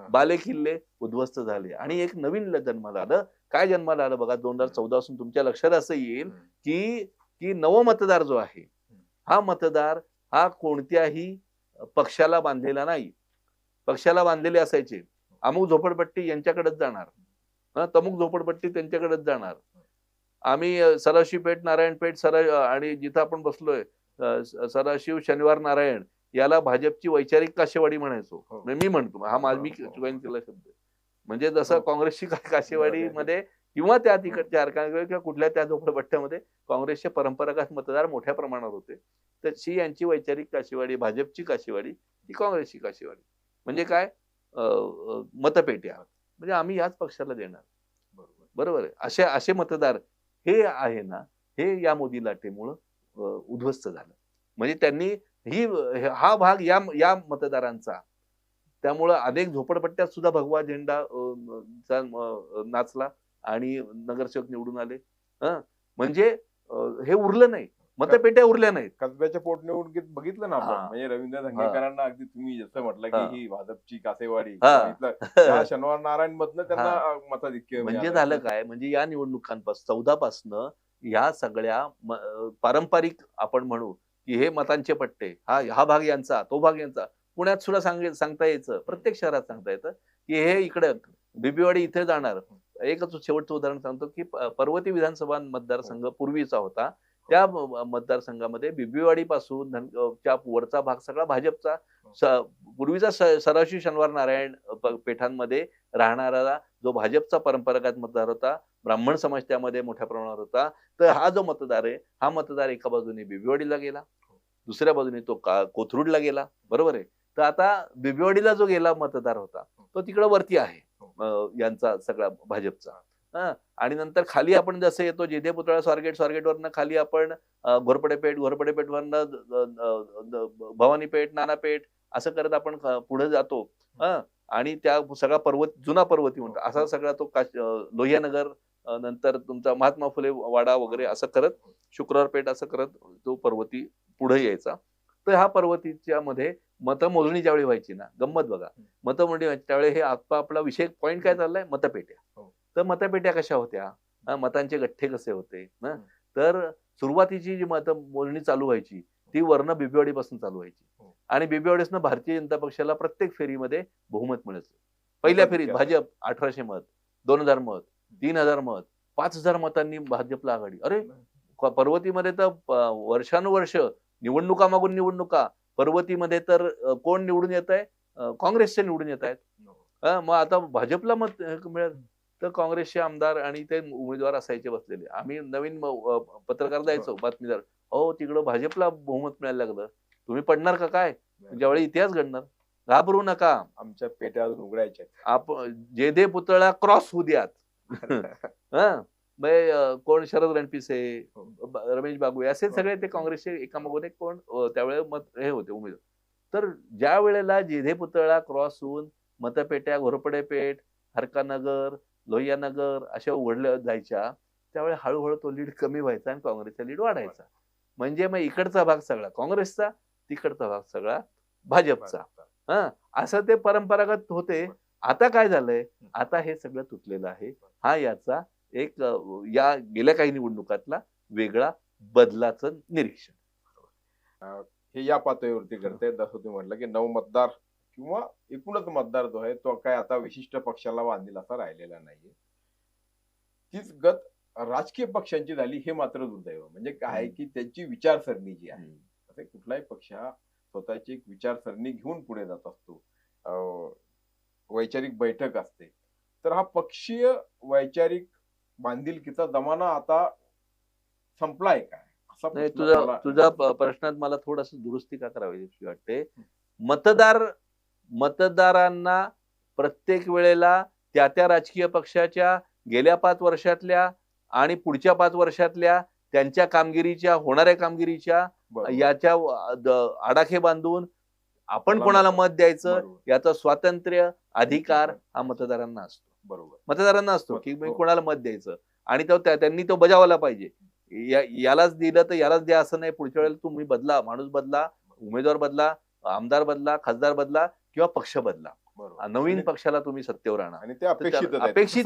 बालेकिल्ले उद्ध्वस्त झाले आणि एक नवीन जन्माला आलं. काय जन्माला आलं बघा, 2014 पासून तुमच्या लक्षात असं येईल की नवमतदार जो आहे, हा मतदार हा कोणत्याही पक्षाला बांधलेला नाही. पक्षाला बांधलेले असायचे, अमुक झोपडपट्टी यांच्याकडेच जाणार, तमुक झोपडपट्टी त्यांच्याकडेच जाणार. आम्ही सदाशिव पेठ, नारायण पेठ आणि जिथं आपण बसलोय सदाशिव शनिवार नारायण याला भाजपची वैचारिक काशेवाडी म्हणायचो. मी म्हणतो हा मी चुकाईन केला शब्द. म्हणजे जसं काँग्रेसची काशेवाडी मध्ये किंवा त्या तिकडच्या अर्कांकडे किंवा कुठल्या त्या झोपडपट्ट्यामध्ये काँग्रेसचे परंपरागत मतदार मोठ्या प्रमाणावर होते, तशी यांची वैचारिक काशेवाडी, भाजपची काशेवाडी ही काँग्रेसची काशेवाडी. म्हणजे काय? मतपेट्या म्हणजे आम्ही याच पक्षाला देणार. बरोबर आहे. असे मतदार हे आहे ना, हे या मोदी लाटेमुळं उद्ध्वस्त झालं. म्हणजे त्यांनी हा भाग या मतदारांचा, त्यामुळं अनेक झोपडपट्ट्यात सुद्धा भगवा झेंडा नाचला आणि नगरसेवक निवडून आले. म्हणजे हे उरलं नाही, मतपेट्या उरल्या नाहीत. कसब्याच्या पोटनिवडणुकीत बघितलं ना आपण, म्हणजे रवींद्र धंगेकरांना अगदी तुम्ही जसं म्हटलं की ही भाजपची कासेवाडी, शनिवार नारायण मधनं त्यांना मताधिक्य. म्हणजे झालं काय, म्हणजे या निवडणुकांपासून 14 पासनं या सगळ्या पारंपरिक आपण म्हणू की हे मतांचे पट्टे, हा भाग यांचा, तो भाग यांचा. पुण्यात सुद्धा सांगता यायचं, प्रत्येक शहरात सांगता येतं की हे इकडे बिबीवाडी इथे जाणार. एकच शेवटचं उदाहरण सांगतो की पर्वती विधानसभा मतदारसंघ पूर्वीचा होता. त्या मतदारसंघामध्ये बिबीवाडी पासून वरचा भाग सगळा भाजपचा. पूर्वीचा सदाशिव शनिवार नारायण पेठांमध्ये राहणारा जो भाजपचा परंपरागत मतदार होता, ब्राह्मण समाज त्यामध्ये मोठ्या प्रमाणावर होता. तर हा जो मतदार आहे, हा मतदार एका बाजूने बिबीवाडीला गेला, दुसऱ्या बाजूने तो कोथरूडला गेला. बरोबर आहे. तर आता बिबीवाडीला जो गेला मतदार होता तो तिकडे वरती आहे यांचा सगळा भाजपचा. आणि नंतर खाली आपण जसं येतो जेधे पुतळा स्वारगेटवरनं खाली आपण घोरपडेपेठवरनं भवानीपेठ, नानापेठ असं करत आपण पुढे जातो. आणि त्या सगळा जुना पर्वती म्हणतो असा सगळा तो लोहियानगर, नंतर तुमचा महात्मा फुले वाडा वगैरे असं करत शुक्रवार पेठ असं करत तो पर्वती पुढे यायचा. तर हा पर्वतीच्या मध्ये मतमोजणी ज्यावेळी व्हायची ना, गंमत बघा, मतमोजणी व्हायची त्यावेळी हे आपला विषय पॉईंट काय चाललाय, मतपेट्या. तर मतपेट्या कशा होत्या, मतांचे गठ्ठे कसे होते ना. तर सुरुवातीची जी मतमोजणी चालू व्हायची ती वर्ण बिबीवाडी पासून चालू व्हायची आणि बिबीवाडीसनं भारतीय जनता पक्षाला प्रत्येक फेरीमध्ये बहुमत मिळायचं. पहिल्या फेरीत भाजप 1800 मत, 2000 मत, 3000 मत, 5000 मतांनी भाजपला आघाडी. अरे पर्वतीमध्ये तर वर्षानुवर्ष निवडणुका मागून निवडणुका, पर्वतीमध्ये तर कोण निवडून येत आहे, काँग्रेसचे निवडून येत आहेत. मग आता भाजपला मत मिळेल. तर काँग्रेसचे आमदार आणि ते उमेदवार असायचे बसलेले. आम्ही नवीन पत्रकार जायचो, बातमीदार, हो तिकडं भाजपला बहुमत मिळायला लागलं, तुम्ही पडणार का काय, ज्यावेळी इतिहास घडणार, घाबरू नका, आमच्या पेट्या उघडायच्या, आपण जेधे पुतळा क्रॉस होऊ द्यात. कोण शरद रणपिसे, रमेश बागवे असे सगळे ते काँग्रेसचे एकामागून एक कोण त्यावेळेस मत हे होते उमेदवार. तर ज्या वेळेला जेधे पुतळा क्रॉस होऊन मतपेट्या घोरपडेपेठ, हरकानगर, लोहियानगर अशा उघडल्या जायच्या, त्यावेळेस हळूहळू तो लीड कमी व्हायचा आणि काँग्रेसचा लीड वाढायचा. म्हणजे मग इकडचा भाग सगळा काँग्रेसचा, तिकडचा भाग सगळा भाजपचा. असं ते परंपरागत होते. आता काय झालंय, आता हे सगळं तुटलेलं आहे. हा याचा एक या गेल्या काही निवडणुकातला वेगळा बदलाचं निरीक्षण. हे या पातळीवरती करते, जसं तुम्ही म्हटलं की नवमतदार किंवा एकूणच मतदार जो आहे तो काय आता विशिष्ट पक्षाला बांधील असा राहिलेला नाहीये. तीच गत राजकीय पक्षांची झाली हे मात्र दुर्दैव. म्हणजे काय आहे की त्यांची विचारसरणी जी आहे, असे कुठलाही पक्ष हा स्वतःची एक विचारसरणी घेऊन पुढे जात असतो. वैचारिक बैठक असते, तर हा पक्षीय वैचारिक बांधिलकीचा जमाना आता संपलाय काय, असा नाही, प्रश्न तुझा प्रश्नात मला थोडस दुरुस्ती का करावी वाटते. मतदारांना प्रत्येक वेळेला त्या राजकीय पक्षाच्या गेल्या 5 वर्षातल्या आणि पुढच्या 5 वर्षातल्या त्यांच्या कामगिरीच्या, होणाऱ्या कामगिरीच्या याच्या आडाखे बांधून आपण कोणाला मत द्यायचं याचं स्वातंत्र्य, अधिकार हा मतदारांना असतो. बरोबर, मतदारांना असतो की मी कोणाला मत द्यायचं आणि त्यांनी तो बजावला पाहिजे. यालाच दिलं तर यालाच द्या असं नाही. पुढच्या वेळेला तुम्ही बदला, माणूस बदला, उमेदवार बदला, आमदार बदला, खासदार बदला किंवा पक्ष बदला. नवीन पक्षाला तुम्ही सत्तेवर आणा आणि ते अपेक्षित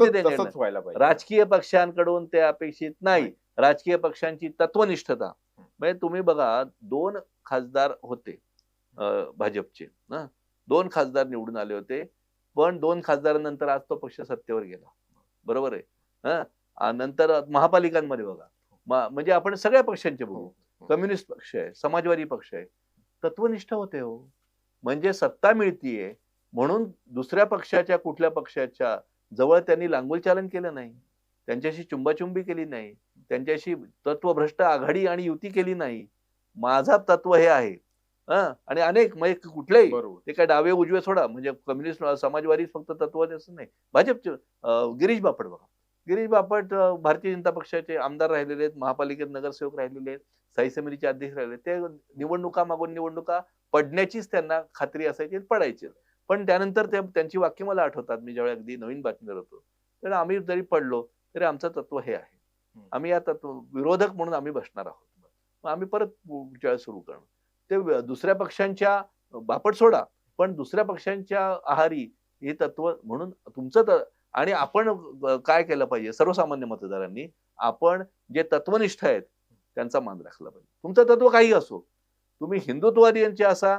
राजकीय पक्षांकडून ते अपेक्षित नाही. राजकीय पक्षांची तत्वनिष्ठता म्हणजे तुम्ही बघा, 2 खासदार होते भाजपचे ना, 2 खासदार निवडून आले होते, पण 2 खासदारांनंतर आज तो पक्ष सत्तेवर गेला. बरोबर आहे. नंतर महापालिकांमध्ये बघा, म्हणजे आपण सगळ्या पक्षांचे बघू, कम्युनिस्ट पक्ष आहे, समाजवादी पक्ष आहे, तत्वनिष्ठ होते हो. म्हणजे सत्ता मिळतीये म्हणून दुसऱ्या पक्षाच्या, कुठल्या पक्षाच्या जवळ त्यांनी लांगुलचालन केलं नाही, त्यांच्याशी चुंबाचुंबी केली नाही, त्यांच्याशी तत्वभ्रष्ट आघाडी आणि युती केली नाही. माझा तत्व हे आहे. आणि अनेक म्हणजे कुठलेही ते काय डावे उजवे सोडा, म्हणजे कम्युनिस्ट समाजवादी फक्त तत्व असं नाही. भाजपचे गिरीश बापट बघा, गिरीश बापट भारतीय जनता पक्षाचे आमदार राहिलेले आहेत, महापालिकेत नगरसेवक राहिलेले आहेत, स्थायी समितीचे अध्यक्ष राहिले. ते निवडणुका मागून निवडणुका पडण्याचीच त्यांना खात्री असायची, पडायची. पण त्यानंतर त्यांची वाक्य मला आठवतात. मी ज्यावेळी अगदी नवीन बातमीदार होतो, तर आम्ही जरी पडलो तरी आमचं तत्व हे आहे, आम्ही या तत्व विरोधक म्हणून आम्ही बसणार आहोत. मग आम्ही परत पुढच्या सुरू करणार. ते दुसऱ्या पक्षांच्या बापट सोडा, पण दुसऱ्या पक्षांच्या आहारी हे तत्व म्हणून तुमचं आणि आपण काय केलं पाहिजे, सर्वसामान्य मतदारांनी आपण जे तत्वनिष्ठ आहेत त्यांचा मान राखला पाहिजे. तुमचं तत्व काही असो, तुम्ही हिंदुत्ववादींचे असा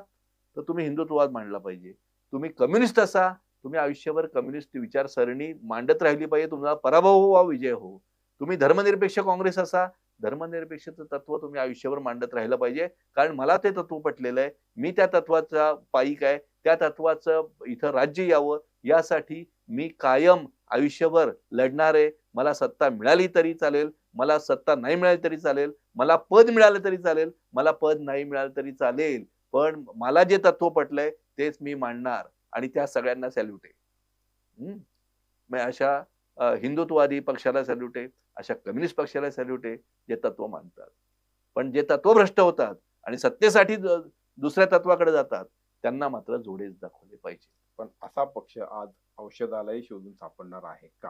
तर तुम्ही हिंदुत्ववाद मांडला पाहिजे. तुम्ही कम्युनिस्ट असा, तुम्ही आयुष्यभर कम्युनिस्ट विचारसरणी मांडत राहिली पाहिजे. तुम्हाला पराभव हो वा विजय हो. तुम्ही धर्मनिरपेक्ष काँग्रेस असा, धर्मनिरपेक्षचं तत्व तुम्ही आयुष्यभर मांडत राहिलं पाहिजे. कारण मला ते तत्व पटलेलं आहे, मी त्या तत्वाचा पाईक आहे, त्या तत्वाचं इथं राज्य यावं यासाठी मी कायम आयुष्यभर लढणार आहे. मला सत्ता मिळाली तरी चालेल, मला सत्ता नाही मिळाली तरी चालेल, मला पद मिळालं तरी चालेल, मला पद नाही मिळालं तरी चालेल, पण मला जे तत्व पटलंय तेच मी मांडणार आणि त्या सगळ्यांना सॅल्यूट आहे. मग अशा हिंदुत्ववादी पक्षाला सॅल्यूट आहे, अशा कम्युनिस्ट पक्षाला सॅल्यूट आहे जे तत्व मानतात. पण जे तत्वभ्रष्ट होतात आणि सत्तेसाठी दुसऱ्या तत्वाकडे जातात त्यांना मात्र जोडेच दाखवले पाहिजे. पण असा पक्ष आज औषधालाही शोधून सापडणार आहे का?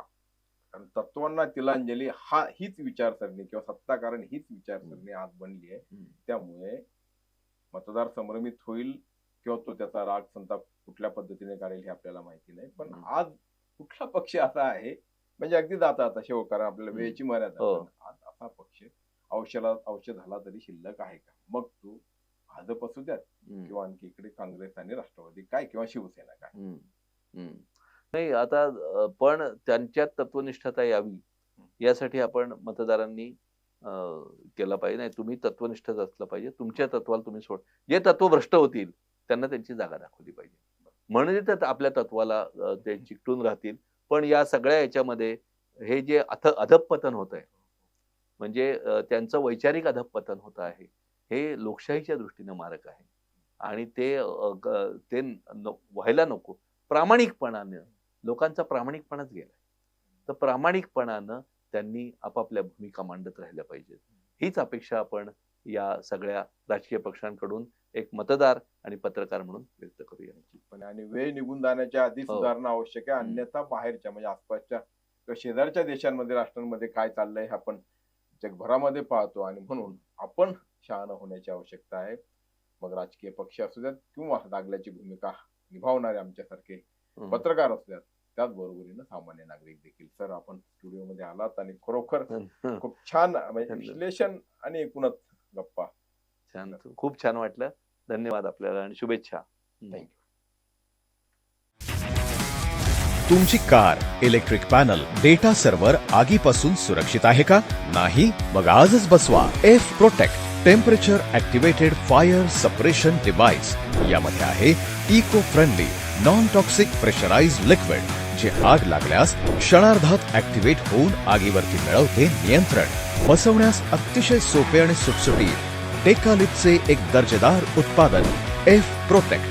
कारण तत्वांना तिलांजली हीच विचारसरणी किंवा सत्ताकारण हीच विचारसरणी आज बनली आहे. त्यामुळे मतदार संभ्रमित होईल किंवा तो त्याचा राग संताप कुठल्या पद्धतीने काढेल हे आपल्याला माहिती नाही. पण आज कुठला पक्ष असा आहे, म्हणजे अगदी जाता आता शेव, कारण आपल्याला वेळेची मर्यादा, आज असा पक्ष औषधाला तरी शिल्लक आहे का? मग तो भाजप असू द्यात किंवा आणखी इकडे काँग्रेस आणि राष्ट्रवादी काय किंवा शिवसेना काय. नाही, आता पण त्यांच्यात तत्वनिष्ठता यावी यासाठी आपण मतदारांनी केलं पाहिजे. नाही, तुम्ही तत्वनिष्ठच असलं पाहिजे, तुमच्या तत्वाला तुम्ही सोड. जे तत्व भ्रष्ट होतील त्यांना त्यांची जागा दाखवली पाहिजे, म्हणजे ते आपल्या तत्वाला ते चिकटून राहतील. पण या सगळ्या याच्यामध्ये हे जे अधःपतन होत आहे, म्हणजे त्यांचं वैचारिक अधःपतन होत आहे, हे लोकशाहीच्या दृष्टीने मारक आहे आणि ते व्हायला नको. प्रामाणिकपणानं लोकांचा प्रामाणिकपणाच गेलाय, तर प्रामाणिकपणानं त्यांनी आपापल्या भूमिका मांडत राहिल्या पाहिजेत. हीच अपेक्षा आपण या सगळ्या राजकीय पक्षांकडून एक मतदार आणि पत्रकार म्हणून व्यक्त करूया. पण आणि वेळ निघून जाण्याच्या आधी सुधारणा आवश्यक आहे, अन्यथा बाहेरच्या म्हणजे आसपासच्या किंवा शेजारच्या देशांमध्ये, राष्ट्रांमध्ये काय चाललंय हे आपण जगभरामध्ये पाहतो आणि म्हणून आपण शहाणा होण्याची आवश्यकता आहे. मग राजकीय पक्ष असू द्यात किंवा लागल्याची भूमिका निभावणारे आमच्यासारखे पत्रकार असू द्यात, त्याचबरोबरीनं सामान्य नागरिक देखील. सर, आपण स्टुडिओमध्ये आलात आणि खरोखर खूप छान म्हणजे विश्लेषण आणि एकूणच गप्पा. छान, खूप छान वाटलं. धन्यवाद आपल्याला आणि शुभेच्छा. थँक्यू. तुमची car, electric panel, data server आगीपासून सुरक्षित आहे का? नाही? मग आजच बसवा F protect temperature activated fire suppression device. यामध्ये आहे eco friendly non toxic pressurised liquid, जे आग लागल्यास क्षणार्धात ऍक्टिव्हेट होऊन आगीवरती मिळवते नियंत्रण. बसवण्यास अतिशय सोपे आणि सुटसुटीत. टेकालिपचे एक दर्जेदार उत्पादन एफ प्रोटेक्ट.